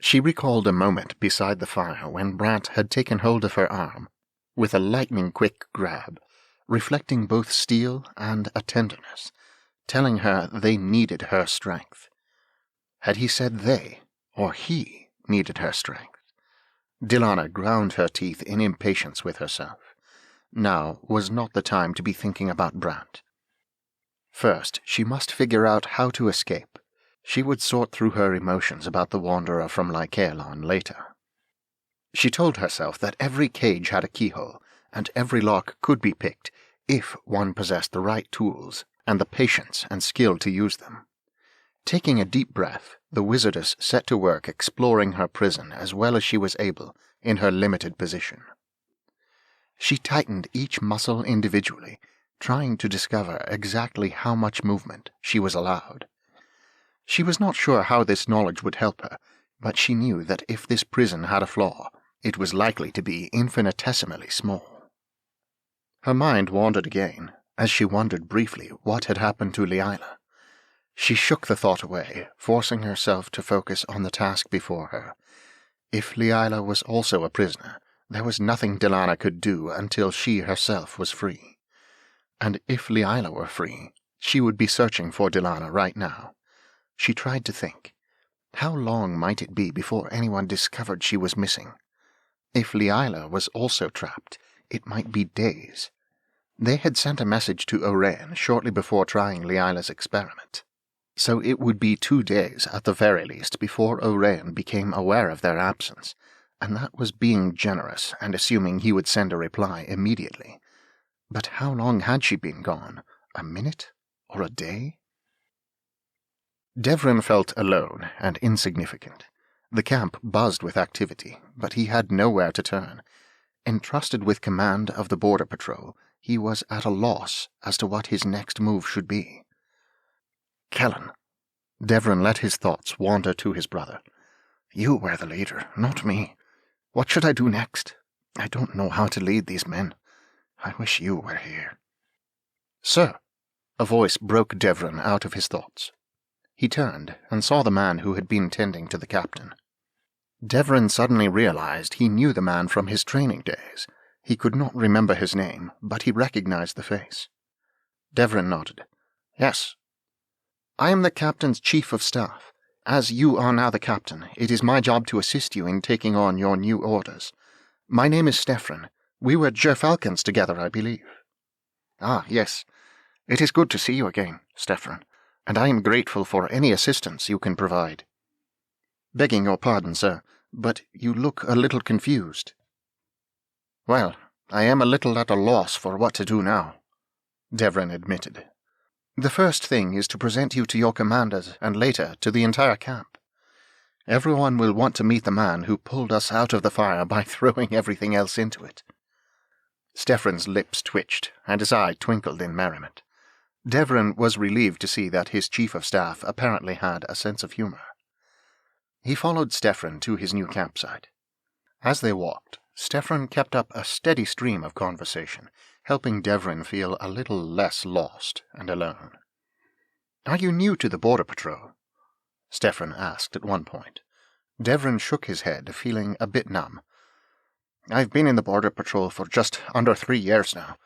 Speaker 1: She recalled a moment beside the fire when Brant had taken hold of her arm, with a lightning-quick grab, reflecting both steel and a tenderness, telling her they needed her strength. Had he said they? or he needed her strength. Dillana ground her teeth in impatience with herself. Now was not the time to be thinking about Brant. First, she must figure out how to escape. She would sort through her emotions about the wanderer from Lycaelon later. She told herself that every cage had a keyhole, and every lock could be picked if one possessed the right tools and the patience and skill to use them. Taking a deep breath, the wizardess set to work exploring her prison as well as she was able in her limited position. She tightened each muscle individually, trying to discover exactly how much movement she was allowed. She was not sure how this knowledge would help her, but she knew that if this prison had a flaw, it was likely to be infinitesimally small. Her mind wandered again, as she wondered briefly what had happened to Leanne. She shook the thought away, forcing herself to focus on the task before her. If Leanne was also a prisoner, there was nothing Dillana could do until she herself was free. And if Leanne were free, she would be searching for Dillana right now. She tried to think. How long might it be before anyone discovered she was missing? If Leanne was also trapped, it might be days. They had sent a message to Oraeyn shortly before trying Leanne's experiment. So it would be 2 days at the very least before Oraeyn became aware of their absence, and that was being generous and assuming he would send a reply immediately. But how long had she been gone? A minute? Or a day? Devrin felt alone and insignificant. The camp buzzed with activity, but he had nowhere to turn. Entrusted with command of the border patrol, he was at a loss as to what his next move should be. Kellan. Devrin let his thoughts wander to his brother. You were the leader, not me. What should I do next? I don't know how to lead these men. I wish you were here. Sir, a voice broke Devrin out of his thoughts. He turned and saw the man who had been tending to the captain. Devrin suddenly realized he knew the man from his training days. He could not remember his name, but he recognized the face. Devrin nodded. Yes. I am the captain's chief of staff. As you are now the captain, it is my job to assist you in taking on your new orders. My name is Stefan. We were gerfalcons together, I believe. Ah, yes. It is good to see you again, Stefan, and I am grateful for any assistance you can provide. Begging your pardon, sir, but you look a little confused. Well, I am a little at a loss for what to do now, Devrin admitted. The first thing is to present you to your commanders and later to the entire camp. Everyone will want to meet the man who pulled us out of the fire by throwing everything else into it. Stefran's lips twitched, and his eye twinkled in merriment. Devrin was relieved to see that his chief of staff apparently had a sense of humor. He followed Stefan to his new campsite. As they walked, Stefan kept up a steady stream of conversation, helping Devrin feel a little less lost and alone. Are you new to the border patrol? Stefan asked at one point. Devrin shook his head, feeling a bit numb. I've been in the border patrol for just under 3 years now,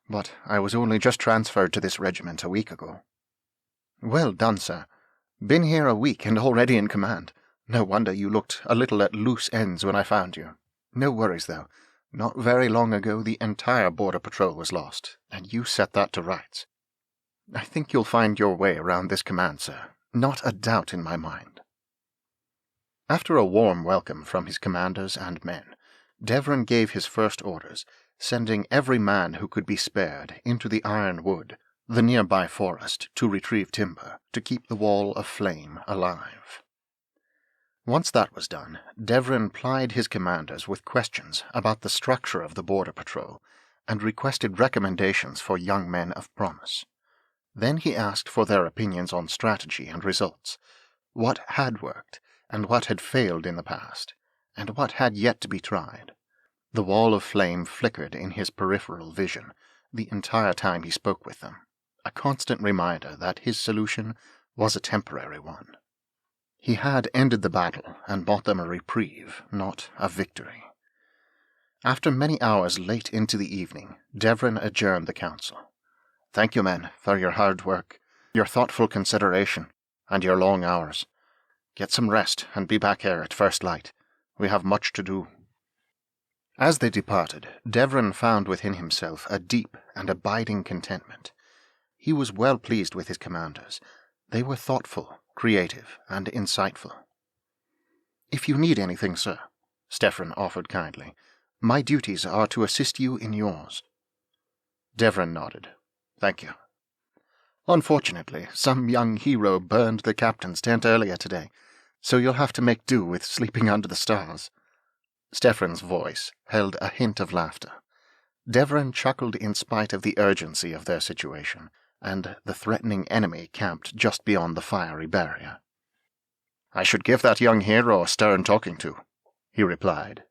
Speaker 1: but I was only just transferred to this regiment a week ago. Well done, sir. Been here a week and already in command. No wonder you looked a little at loose ends when I found you. No worries, though. Not very long ago the entire border patrol was lost, and you set that to rights. I think you'll find your way around this command, sir. Not a doubt in my mind. After a warm welcome from his commanders and men, Devrin gave his first orders, sending every man who could be spared into the Iron Wood, the nearby forest, to retrieve timber, to keep the wall of flame alive. Once that was done, Devrin plied his commanders with questions about the structure of the border patrol, and requested recommendations for young men of promise. Then he asked for their opinions on strategy and results, what had worked, and what had failed in the past, and what had yet to be tried. The wall of flame flickered in his peripheral vision the entire time he spoke with them, a constant reminder that his solution was a temporary one. He had ended the battle and bought them a reprieve, not a victory. After many hours late into the evening, Devrin adjourned the council. Thank you, men, for your hard work, your thoughtful consideration, and your long hours. Get some rest and be back here at first light. We have much to do." As they departed, Devran found within himself a deep and abiding contentment. He was well pleased with his commanders. They were thoughtful, creative, and insightful. "If you need anything, sir," Stefan offered kindly, "my duties are to assist you in yours." Devran nodded. "Thank you. Unfortunately, some young hero burned the captain's tent earlier today, so you'll have to make do with sleeping under the stars." Stefan's voice held a hint of laughter. Devran chuckled in spite of the urgency of their situation, and the threatening enemy camped just beyond the fiery barrier. "I should give that young hero a stern talking to," he replied.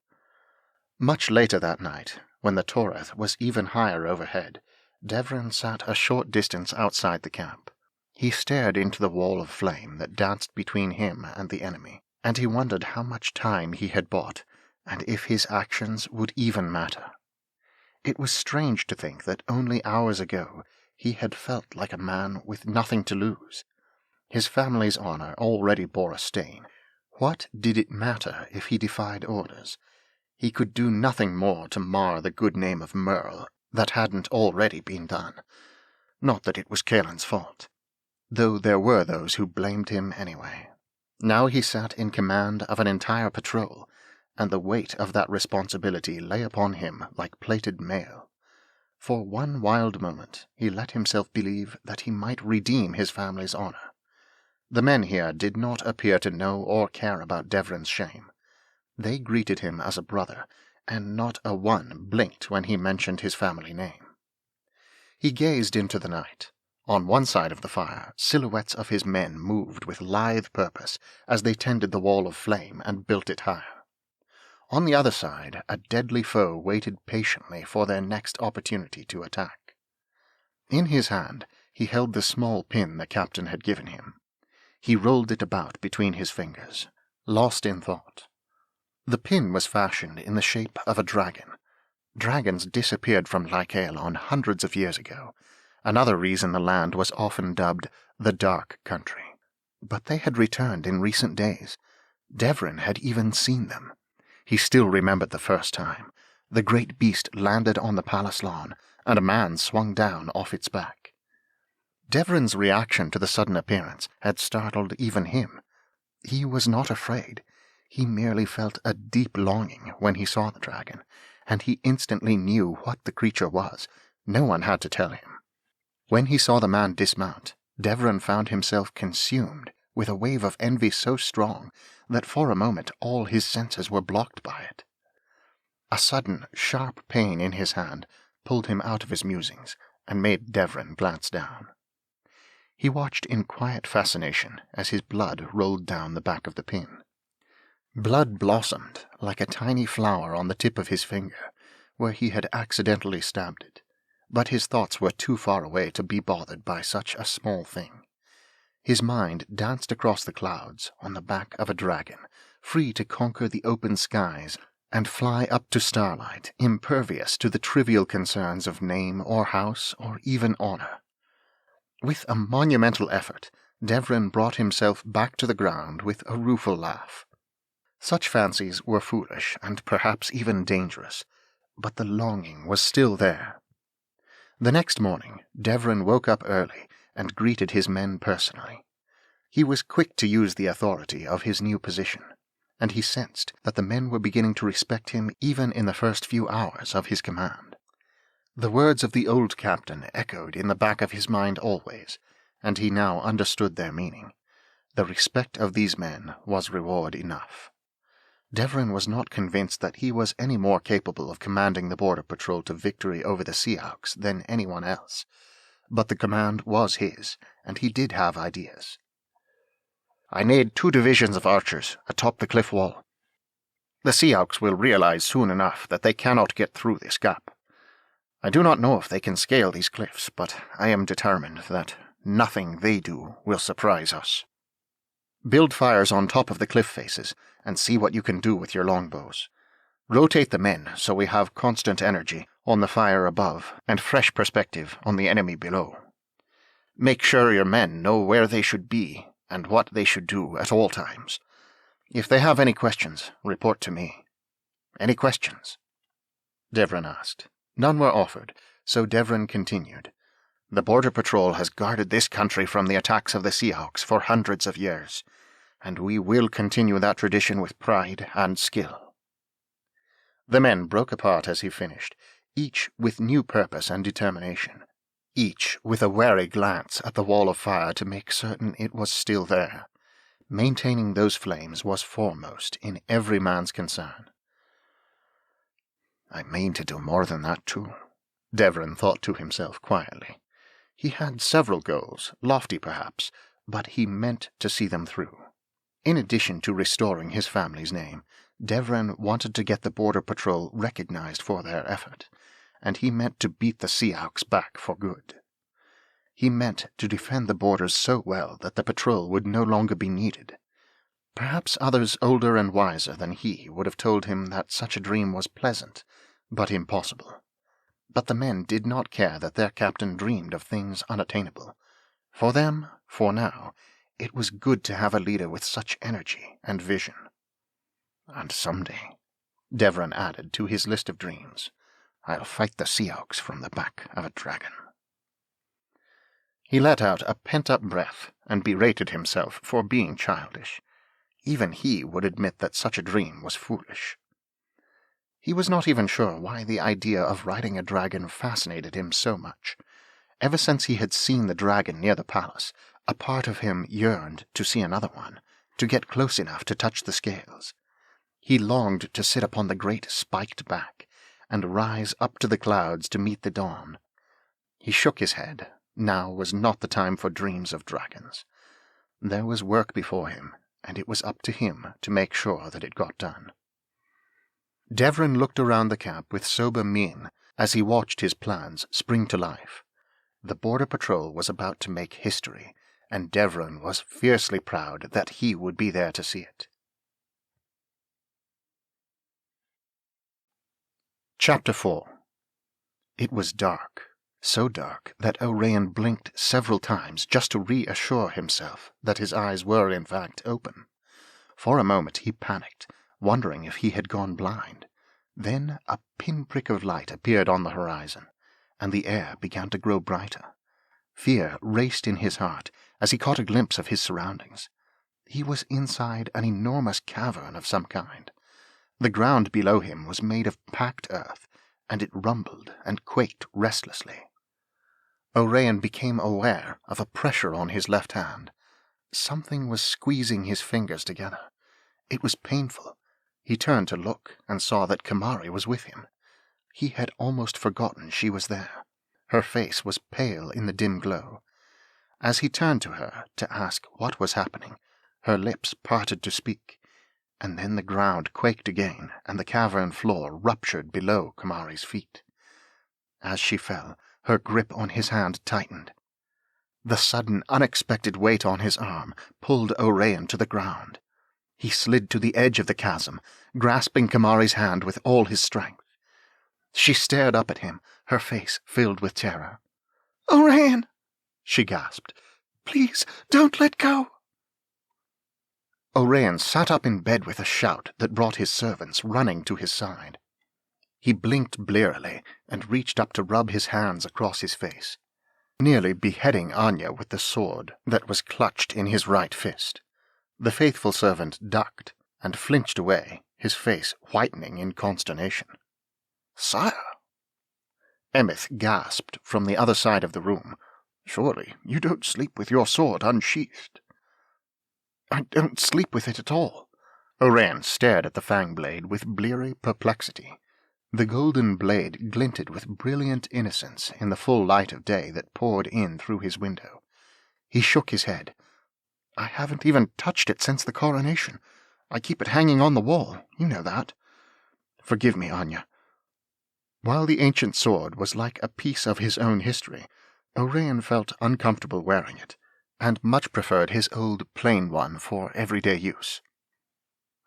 Speaker 1: Much later that night, when the Toreth was even higher overhead, Devran sat a short distance outside the camp. He stared into the wall of flame that danced between him and the enemy, and he wondered how much time he had bought, and if his actions would even matter. It was strange to think that only hours ago he had felt like a man with nothing to lose. His family's honor already bore a stain. What did it matter if he defied orders? He could do nothing more to mar the good name of Merle that hadn't already been done. Not that it was Kierlan's fault, though there were those who blamed him anyway. Now he sat in command of an entire patrol, and the weight of that responsibility lay upon him like plated mail. For one wild moment he let himself believe that he might redeem his family's honor. The men here did not appear to know or care about Devran's shame. They greeted him as a brother, and not a one blinked when he mentioned his family name. He gazed into the night. On one side of the fire, silhouettes of his men moved with lithe purpose as they tended the wall of flame and built it higher. On the other side, a deadly foe waited patiently for their next opportunity to attack. In his hand, he held the small pin the captain had given him. He rolled it about between his fingers, lost in thought. The pin was fashioned in the shape of a dragon. Dragons disappeared from Lycaelon hundreds of years ago, another reason the land was often dubbed the Dark Country. But they had returned in recent days. Devran had even seen them. He still remembered the first time. The great beast landed on the palace lawn, and a man swung down off its back. Devran's reaction to the sudden appearance had startled even him. He was not afraid. He merely felt a deep longing when he saw the dragon, and he instantly knew what the creature was. No one had to tell him. When he saw the man dismount, Devran found himself consumed with a wave of envy so strong that for a moment all his senses were blocked by it. A sudden, sharp pain in his hand pulled him out of his musings and made Devran glance down. He watched in quiet fascination as his blood rolled down the back of the pin. Blood blossomed like a tiny flower on the tip of his finger, where he had accidentally stabbed it, but his thoughts were too far away to be bothered by such a small thing. His mind danced across the clouds on the back of a dragon, free to conquer the open skies and fly up to starlight, impervious to the trivial concerns of name or house or even honor. With a monumental effort, Devran brought himself back to the ground with a rueful laugh. Such fancies were foolish and perhaps even dangerous, but the longing was still there. The next morning, Devran woke up early and greeted his men personally. He was quick to use the authority of his new position, and he sensed that the men were beginning to respect him even in the first few hours of his command. The words of the old captain echoed in the back of his mind always, and he now understood their meaning. The respect of these men was reward enough. Devran was not convinced that he was any more capable of commanding the border patrol to victory over the Aom-igh than anyone else, but the command was his, and he did have ideas. "I need 2 divisions of archers atop the cliff wall. The Aom-igh will realize soon enough that they cannot get through this gap. I do not know if they can scale these cliffs, but I am determined that nothing they do will surprise us. Build fires on top of the cliff faces and see what you can do with your longbows. Rotate the men so we have constant energy on the fire above and fresh perspective on the enemy below. Make sure your men know where they should be and what they should do at all times. If they have any questions, report to me. Any questions? Devran asked. None were offered, so Devran continued. The Border Patrol has guarded this country from the attacks of the Seahawks for hundreds of years, and we will continue that tradition with pride and skill. The men broke apart as he finished, each with new purpose and determination, each with a wary glance at the wall of fire to make certain it was still there. Maintaining those flames was foremost in every man's concern. I mean to do more than that too, Devran thought to himself quietly. He had several goals, lofty perhaps, but he meant to see them through. In addition to restoring his family's name, Devran wanted to get the Border Patrol recognized for their effort, and he meant to beat the Seahawks back for good. He meant to defend the borders so well that the patrol would no longer be needed. Perhaps others older and wiser than he would have told him that such a dream was pleasant, but impossible. But the men did not care that their captain dreamed of things unattainable. For them, for now, it was good to have a leader with such energy and vision. And someday, Devran added to his list of dreams, I'll fight the Seahawks from the back of a dragon. He let out a pent-up breath and berated himself for being childish. Even he would admit that such a dream was foolish. He was not even sure why the idea of riding a dragon fascinated him so much. Ever since he had seen the dragon near the palace, a part of him yearned to see another one, to get close enough to touch the scales. He longed to sit upon the great spiked back, and rise up to the clouds to meet the dawn. He shook his head. Now was not the time for dreams of dragons. There was work before him, and it was up to him to make sure that it got done. Devran looked around the camp with sober mien as he watched his plans spring to life. The Border Patrol was about to make history, and Devran was fiercely proud that he would be there to see it. Chapter 4. It was dark, so dark that Oraeyn blinked several times just to reassure himself that his eyes were in fact open. For a moment he panicked, wondering if he had gone blind. Then a pinprick of light appeared on the horizon, and the air began to grow brighter. Fear raced in his heart as he caught a glimpse of his surroundings. He was inside an enormous cavern of some kind. The ground below him was made of packed earth, and it rumbled and quaked restlessly. Oraeyn became aware of a pressure on his left hand. Something was squeezing his fingers together. It was painful. He turned to look and saw that Kamarie was with him. He had almost forgotten she was there. Her face was pale in the dim glow. As he turned to her to ask what was happening, her lips parted to speak, and then the ground quaked again, and the cavern floor ruptured below Kamarie's feet. As she fell, her grip on his hand tightened. The sudden, unexpected weight on his arm pulled Oraeyn to the ground. He slid to the edge of the chasm, grasping Kamarie's hand with all his strength. She stared up at him, her face filled with terror. "Oraeyn!" she gasped. "Please, don't let go!" Oraeyn sat up in bed with a shout that brought his servants running to his side. He blinked blearily and reached up to rub his hands across his face, nearly beheading Aom-igh with the sword that was clutched in his right fist. The faithful servant ducked and flinched away, his face whitening in consternation. "Sire!" Emeth gasped from the other side of the room. "Surely you don't sleep with your sword unsheathed." "I don't sleep with it at all." Oraeyn stared at the fang blade with bleary perplexity. The golden blade glinted with brilliant innocence in the full light of day that poured in through his window. He shook his head. "I haven't even touched it since the coronation. I keep it hanging on the wall, you know that. Forgive me, Aom-igh." While the ancient sword was like a piece of his own history, Oraeyn felt uncomfortable wearing it, and much preferred his old plain one for everyday use.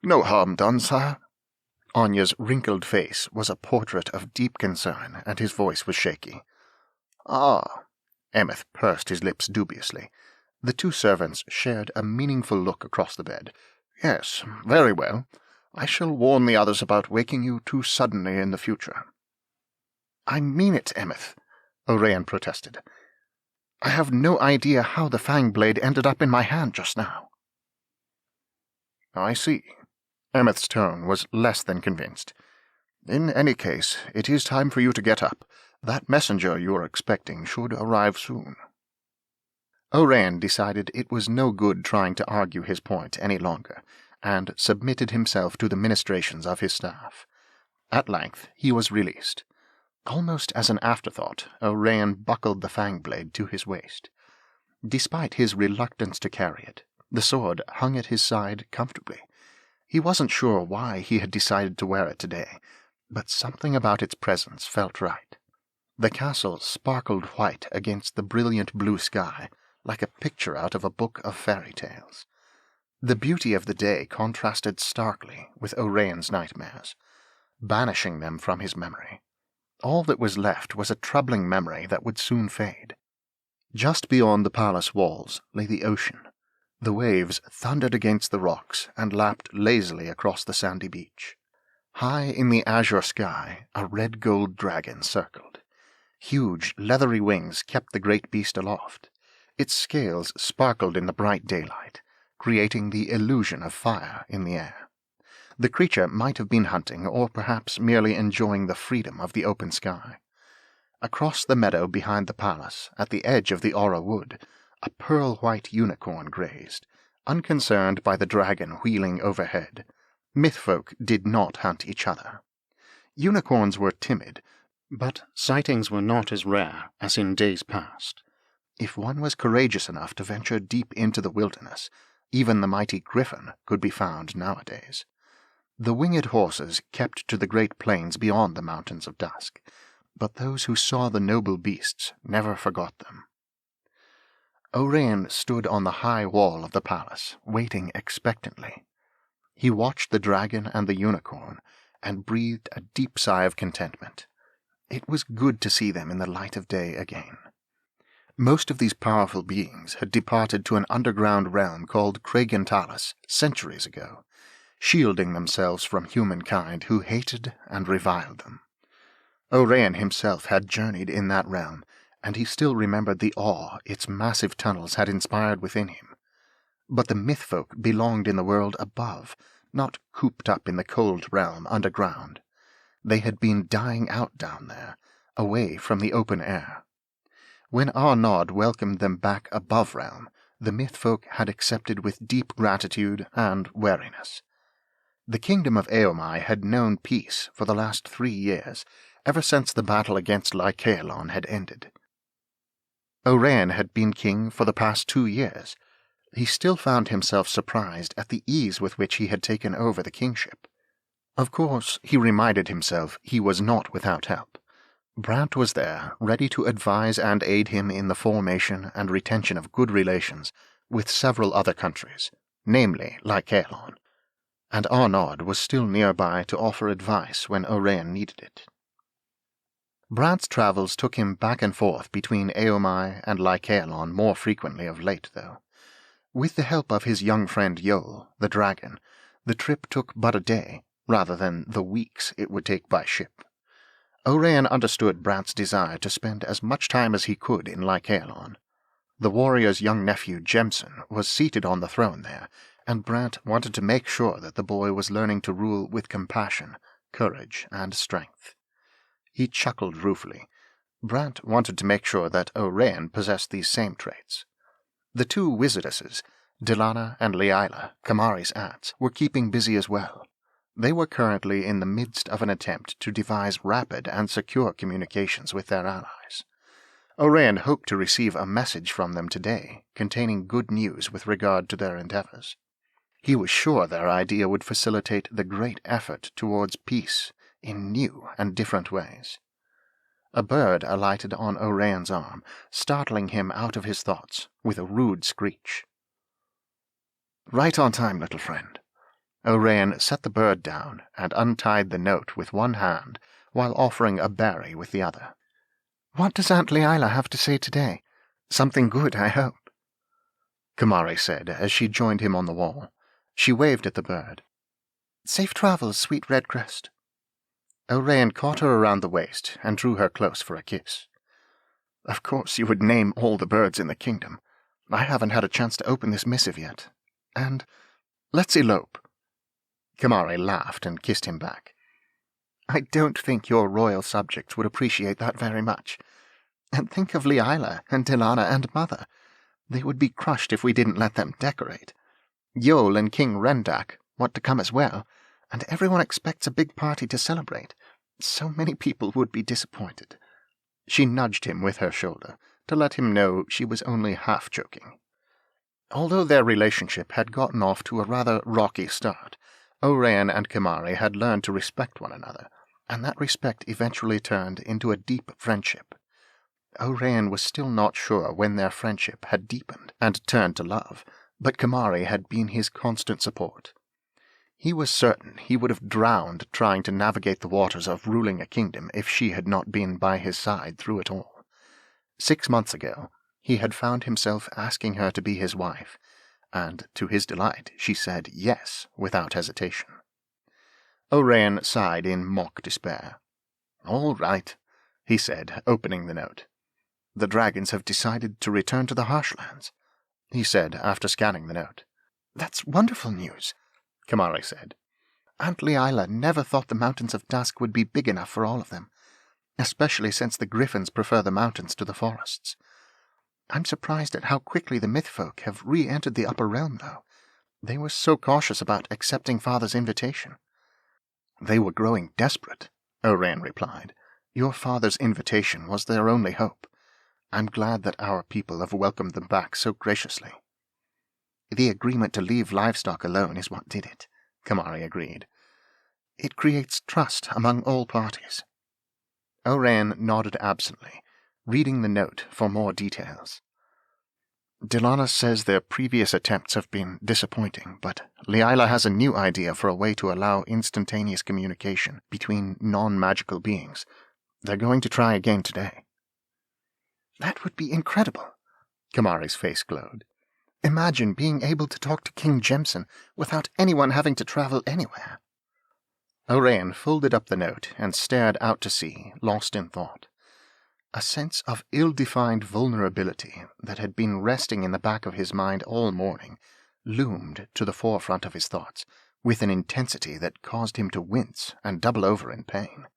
Speaker 1: "No harm done, sire." Aom-igh's wrinkled face was a portrait of deep concern, and his voice was shaky. "Ah," Emeth pursed his lips dubiously. The two servants shared a meaningful look across the bed. "Yes, very well. I shall warn the others about waking you too suddenly in the future." "I mean it, Emeth," Oraeyn protested. "I have no idea how the fang blade ended up in my hand just now."
Speaker 2: "I see." Emeth's tone was less than convinced. "In any case, it is time for you to get up. That messenger you are expecting should arrive soon."
Speaker 1: Oraeyn decided it was no good trying to argue his point any longer, and submitted himself to the ministrations of his staff. At length he was released. Almost as an afterthought, Oraeyn buckled the fang blade to his waist. Despite his reluctance to carry it, the sword hung at his side comfortably. He wasn't sure why he had decided to wear it today, but something about its presence felt right. The castle sparkled white against the brilliant blue sky, like a picture out of a book of fairy tales. The beauty of the day contrasted starkly with Oraeyn's nightmares, banishing them from his memory. All that was left was a troubling memory that would soon fade. Just beyond the palace walls lay the ocean. The waves thundered against the rocks and lapped lazily across the sandy beach. High in the azure sky, a red-gold dragon circled. Huge, leathery wings kept the great beast aloft. Its scales sparkled in the bright daylight, creating the illusion of fire in the air. The creature might have been hunting, or perhaps merely enjoying the freedom of the open sky. Across the meadow behind the palace, at the edge of the Aura wood, a pearl-white unicorn grazed, unconcerned by the dragon wheeling overhead. Mythfolk did not hunt each other. Unicorns were timid, but sightings were not as rare as in days past. If one was courageous enough to venture deep into the wilderness, even the mighty griffin could be found nowadays. The winged horses kept to the great plains beyond the mountains of dusk, but those who saw the noble beasts never forgot them. Oraeyn stood on the high wall of the palace, waiting expectantly. He watched the dragon and the unicorn, and breathed a deep sigh of contentment. It was good to see them in the light of day again. Most of these powerful beings had departed to an underground realm called Craigantalis centuries ago, shielding themselves from humankind who hated and reviled them. Oraeyn himself had journeyed in that realm, and he still remembered the awe its massive tunnels had inspired within him. But the mythfolk belonged in the world above, not cooped up in the cold realm underground. They had been dying out down there, away from the open air. When Aom-igh welcomed them back above realm, the mythfolk had accepted with deep gratitude and wariness. The kingdom of Aom-igh had known peace for the last 3 years, ever since the battle against Lycaelon had ended. Oraeyn had been king for the past 2 years. He still found himself surprised at the ease with which he had taken over the kingship. Of course, he reminded himself he was not without help. Brant was there, ready to advise and aid him in the formation and retention of good relations with several other countries, namely Lycaelon, and Aom-igh was still nearby to offer advice when Oraeyn needed it. Brant's travels took him back and forth between Aom-igh and Lycaelon more frequently of late, though. With the help of his young friend Yol, the dragon, the trip took but a day, rather than the weeks it would take by ship. Oraeyn understood Brant's desire to spend as much time as he could in Lycaelon. The warrior's young nephew Jemson was seated on the throne there, and Brant wanted to make sure that the boy was learning to rule with compassion, courage, and strength. He chuckled ruefully. Brant wanted to make sure that Oraeyn possessed these same traits. The 2 wizardesses, Delana and Leila, Kamarie's aunts, were keeping busy as well. They were currently in the midst of an attempt to devise rapid and secure communications with their allies. Oraeyn hoped to receive a message from them today, containing good news with regard to their endeavors. He was sure their idea would facilitate the great effort towards peace in new and different ways. A bird alighted on Oraeyn's arm, startling him out of his thoughts with a rude screech. "Right on time, little friend." Oraeyn set the bird down and untied the note with one hand while offering a berry with the other. "What does Aunt Leila have to say today? Something good, I hope." Kamarie said as she joined him on the wall. She waved at the bird. "Safe travels, sweet Redcrest." Oraeyn caught her around the waist and drew her close for a kiss. "Of course you would name all the birds in the kingdom. I haven't had a chance to open this missive yet. And let's elope." Kamarie laughed and kissed him back. "I don't think your royal subjects would appreciate that very much. And think of Leanne and Delana and Mother. They would be crushed if we didn't let them decorate. Yol and King Rendak want to come as well, and everyone expects a big party to celebrate. So many people would be disappointed." She nudged him with her shoulder to let him know she was only half joking. Although their relationship had gotten off to a rather rocky start, Oraeyn and Kamarie had learned to respect one another, and that respect eventually turned into a deep friendship. Oraeyn was still not sure when their friendship had deepened and turned to love, but Kamarie had been his constant support. He was certain he would have drowned trying to navigate the waters of ruling a kingdom if she had not been by his side through it all. 6 months ago, he had found himself asking her to be his wife, and to his delight she said yes without hesitation. Oraeyn sighed in mock despair. "All right," he said, opening the note. "The dragons have decided to return to the Harshlands," he said after scanning the note. "That's wonderful news," Kamarie said. "Aunt Leila never thought the Mountains of Dusk would be big enough for all of them, especially since the griffins prefer the mountains to the forests. I'm surprised at how quickly the mythfolk have re-entered the upper realm, though. They were so cautious about accepting Father's invitation." "They were growing desperate," Oraeyn replied. "Your father's invitation was their only hope. I'm glad that our people have welcomed them back so graciously." "The agreement to leave livestock alone is what did it," Kamarie agreed. "It creates trust among all parties." Oraeyn nodded absently, reading the note for more details. "Delana says their previous attempts have been disappointing, but Leila has a new idea for a way to allow instantaneous communication between non-magical beings. They're going to try again today." "That would be incredible," Kamarie's face glowed. "Imagine being able to talk to King Jemson without anyone having to travel anywhere." Oraeyn folded up the note and stared out to sea, lost in thought. A sense of ill-defined vulnerability that had been resting in the back of his mind all morning loomed to the forefront of his thoughts with an intensity that caused him to wince and double over in pain.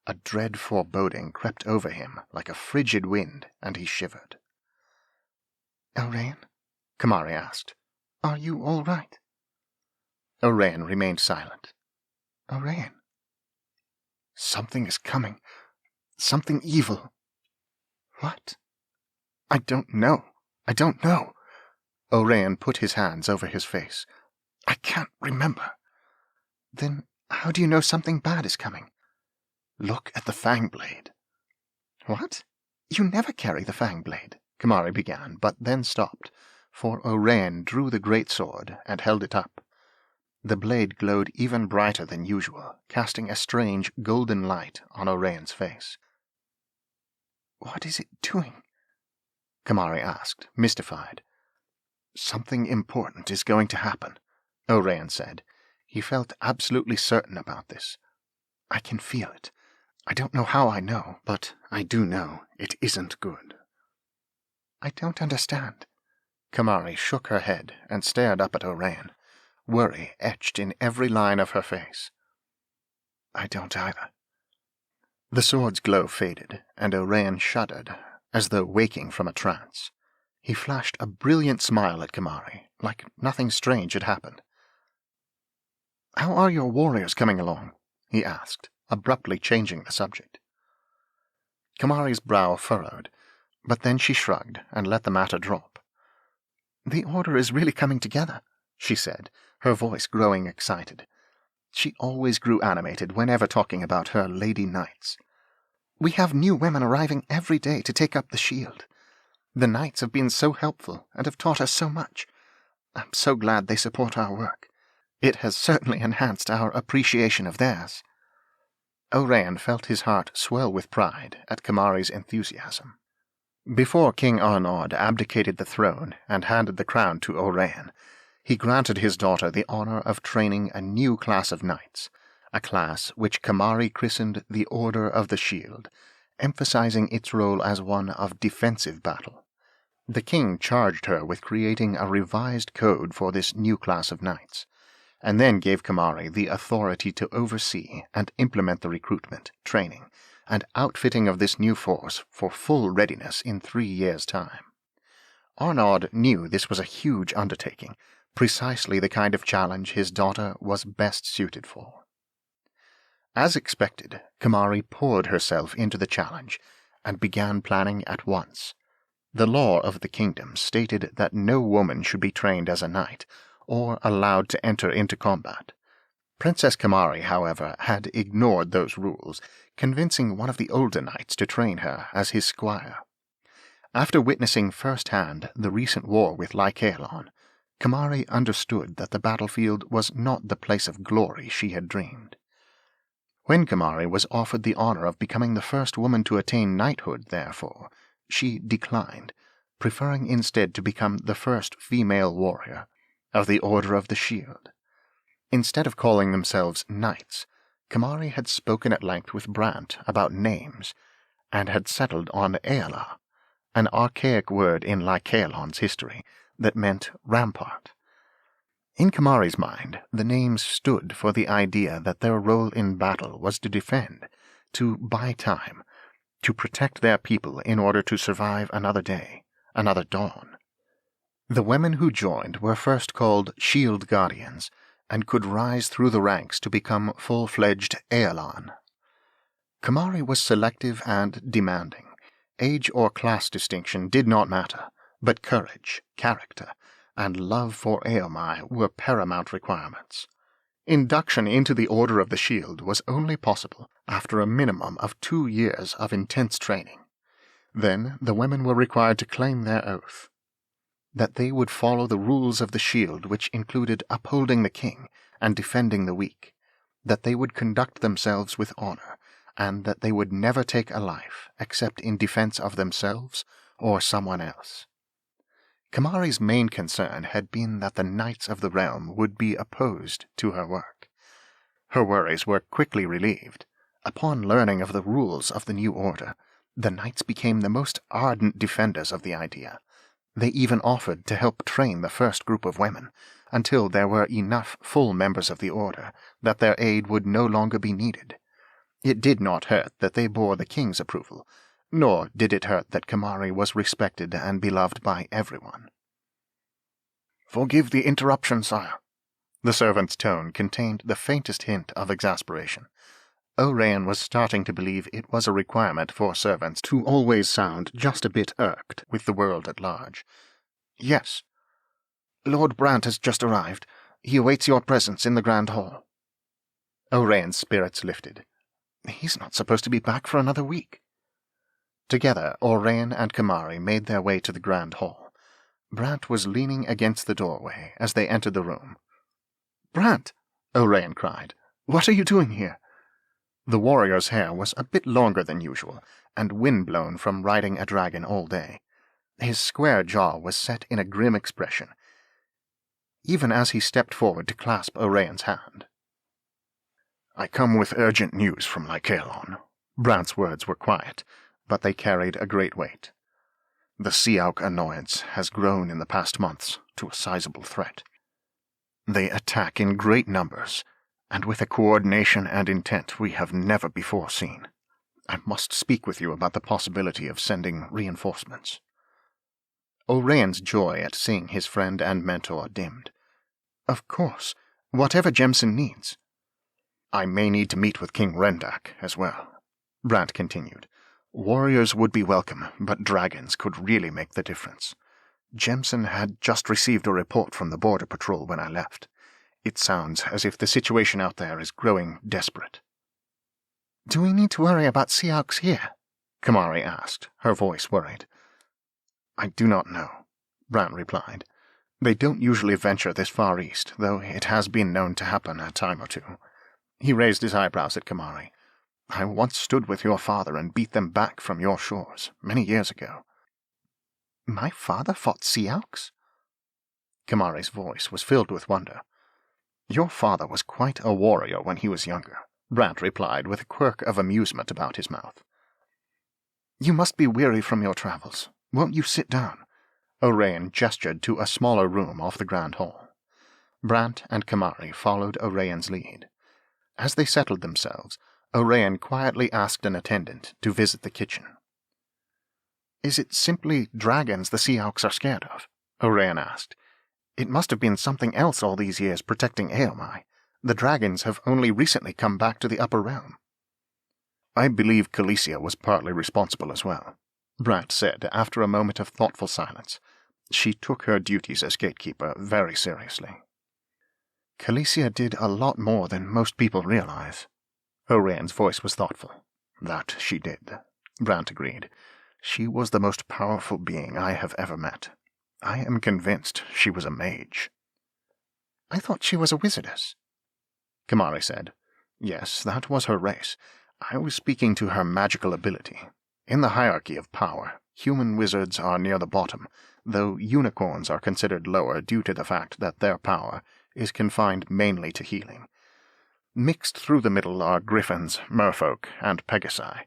Speaker 1: A dread foreboding crept over him like a frigid wind, and he shivered. "Oraeyn?" Kamarie asked. "Are you all right?" Oraeyn remained silent. "Oraeyn?" "Something is coming. Something evil." "What?" "I don't know. I don't know." Oraeyn put his hands over his face. "I can't remember." "Then how do you know something bad is coming?" "Look at the fang blade." "What? You never carry the fang blade," Kamarie began, but then stopped, for Oraeyn drew the great sword and held it up. The blade glowed even brighter than usual, casting a strange golden light on Oraeyn's face. "What is it doing?" Kamarie asked, mystified. "Something important is going to happen," Oraeyn said. He felt absolutely certain about this. "I can feel it. I don't know how I know, but I do know it isn't good." "I don't understand." Kamarie shook her head and stared up at Oraeyn, worry etched in every line of her face. "I don't either." The sword's glow faded, and Oraeyn shuddered, as though waking from a trance. He flashed a brilliant smile at Kamarie, like nothing strange had happened. "How are your warriors coming along?" he asked, abruptly changing the subject. Kamarie's brow furrowed, but then she shrugged and let the matter drop. "The Order is really coming together," she said, her voice growing excited. She always grew animated whenever talking about her lady knights. "We have new women arriving every day to take up the shield. The knights have been so helpful and have taught us so much. I'm so glad they support our work. It has certainly enhanced our appreciation of theirs." Oraeyn felt his heart swell with pride at Kamarie's enthusiasm. Before King Aom-igh abdicated the throne and handed the crown to Oraeyn, he granted his daughter the honor of training a new class of knights, a class which Kamarie christened the Order of the Shield, emphasizing its role as one of defensive battle. The king charged her with creating a revised code for this new class of knights, and then gave Kamarie the authority to oversee and implement the recruitment, training, and outfitting of this new force for full readiness in 3 years' time. Aom-igh knew this was a huge undertaking, precisely the kind of challenge his daughter was best suited for. As expected, Kamarie poured herself into the challenge and began planning at once. The law of the kingdom stated that no woman should be trained as a knight or allowed to enter into combat. Princess Kamarie, however, had ignored those rules, convincing one of the older knights to train her as his squire. After witnessing firsthand the recent war with Lycaelon, Kamarie understood that the battlefield was not the place of glory she had dreamed. When Kamarie was offered the honor of becoming the first woman to attain knighthood, therefore, she declined, preferring instead to become the first female warrior of the Order of the Shield. Instead of calling themselves knights, Kamarie had spoken at length with Brant about names, and had settled on Aom-igh, an archaic word in Lycaelon's history that meant rampart. In Kamarie's mind, the names stood for the idea that their role in battle was to defend, to buy time, to protect their people in order to survive another day, another dawn. The women who joined were first called Shield Guardians, and could rise through the ranks to become full-fledged Eolan. Kamarie was selective and demanding. Age or class distinction did not matter, but courage, character, and love for Aom-igh were paramount requirements. Induction into the Order of the Shield was only possible after a minimum of 2 years of intense training. Then the women were required to claim their oath, that they would follow the rules of the Shield, which included upholding the king and defending the weak, that they would conduct themselves with honor, and that they would never take a life except in defense of themselves or someone else. Kamarie's main concern had been that the knights of the realm would be opposed to her work. Her worries were quickly relieved. Upon learning of the rules of the new order, the knights became the most ardent defenders of the idea. They even offered to help train the first group of women, until there were enough full members of the order that their aid would no longer be needed. It did not hurt that they bore the king's approval, nor did it hurt that Kamarie was respected and beloved by everyone. "Forgive the interruption, sire." The servant's tone contained the faintest hint of exasperation. Oraeyn was starting to believe it was a requirement for servants to always sound just a bit irked with the world at large. "Yes. Lord Brant has just arrived. He awaits your presence in the Grand Hall." Oraeyn's spirits lifted. He's not supposed to be back for another week. Together, Oraeyn and Kamarie made their way to the Grand Hall. Brant was leaning against the doorway as they entered the room. "Brant!" Oraeyn cried. "What are you doing here?" The warrior's hair was a bit longer than usual, and wind-blown from riding a dragon all day. His square jaw was set in a grim expression, even as he stepped forward to clasp Oraeyn's hand. "I come with urgent news from Lycaelon." Brant's words were quiet, but they carried a great weight. "The Aom-igh annoyance has grown in the past months to a sizable threat. They attack in great numbers, and with a coordination and intent we have never before seen. I must speak with you about the possibility of sending reinforcements." Oraeyn's joy at seeing his friend and mentor dimmed. "Of course, whatever Jemson needs." "I may need to meet with King Rendak as well," Brant continued. "Warriors would be welcome, but dragons could really make the difference. Jemson had just received a report from the Border Patrol when I left. It sounds as if the situation out there is growing desperate." "Do we need to worry about Aom-ighs here?" Kamarie asked, her voice worried. "I do not know," Brant replied. "They don't usually venture this far east, though it has been known to happen a time or two." He raised his eyebrows at Kamarie. "I once stood with your father and beat them back from your shores, many years ago. My father fought sea elks? Kamarie's voice was filled with wonder. Your father was quite a warrior when he was younger, Brant replied with a quirk of amusement about his mouth. You must be weary from your travels. Won't you sit down? Oraeyn gestured to a smaller room off the grand hall. Brant and Kamarie followed Oraeyn's lead. As they settled themselves, Oraeyn quietly asked an attendant to visit the kitchen. Is it simply dragons the sea elks are scared of? Oraeyn asked. It must have been something else all these years protecting Aom-igh. The dragons have only recently come back to the upper realm. I believe Khaleesi was partly responsible as well, Brant said after a moment of thoughtful silence. She took her duties as gatekeeper very seriously. Khaleesi did a lot more than most people realize. Oraeyn's voice was thoughtful. That she did, Brant agreed. She was the most powerful being I have ever met. I am convinced she was a mage. I thought she was a wizardess, Kamarie said. Yes, that was her race. I was speaking to her magical ability. In the hierarchy of power, human wizards are near the bottom, though unicorns are considered lower due to the fact that their power is confined mainly to healing. Mixed through the middle are griffins, merfolk, and pegasi.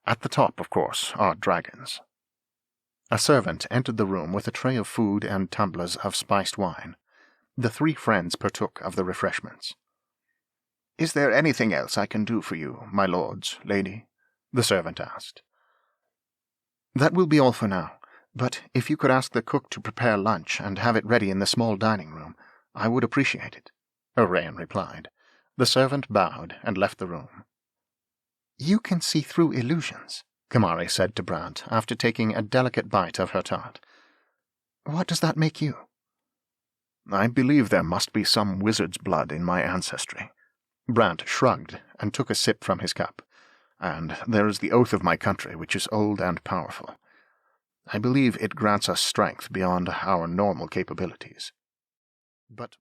Speaker 1: At the top, of course, are dragons. A servant entered the room with a tray of food and tumblers of spiced wine. The three friends partook of the refreshments. Is there anything else I can do for you, my lords, lady? The servant asked. That will be all for now, but if you could ask the cook to prepare lunch and have it ready in the small dining room, I would appreciate it, Oraeyn replied. The servant bowed and left the room. You can see through illusions, Kamarie said to Brant after taking a delicate bite of her tart. What does that make you? I believe there must be some wizard's blood in my ancestry. Brant shrugged and took a sip from his cup. And there is the oath of my country, which is old and powerful. I believe it grants us strength beyond our normal capabilities. But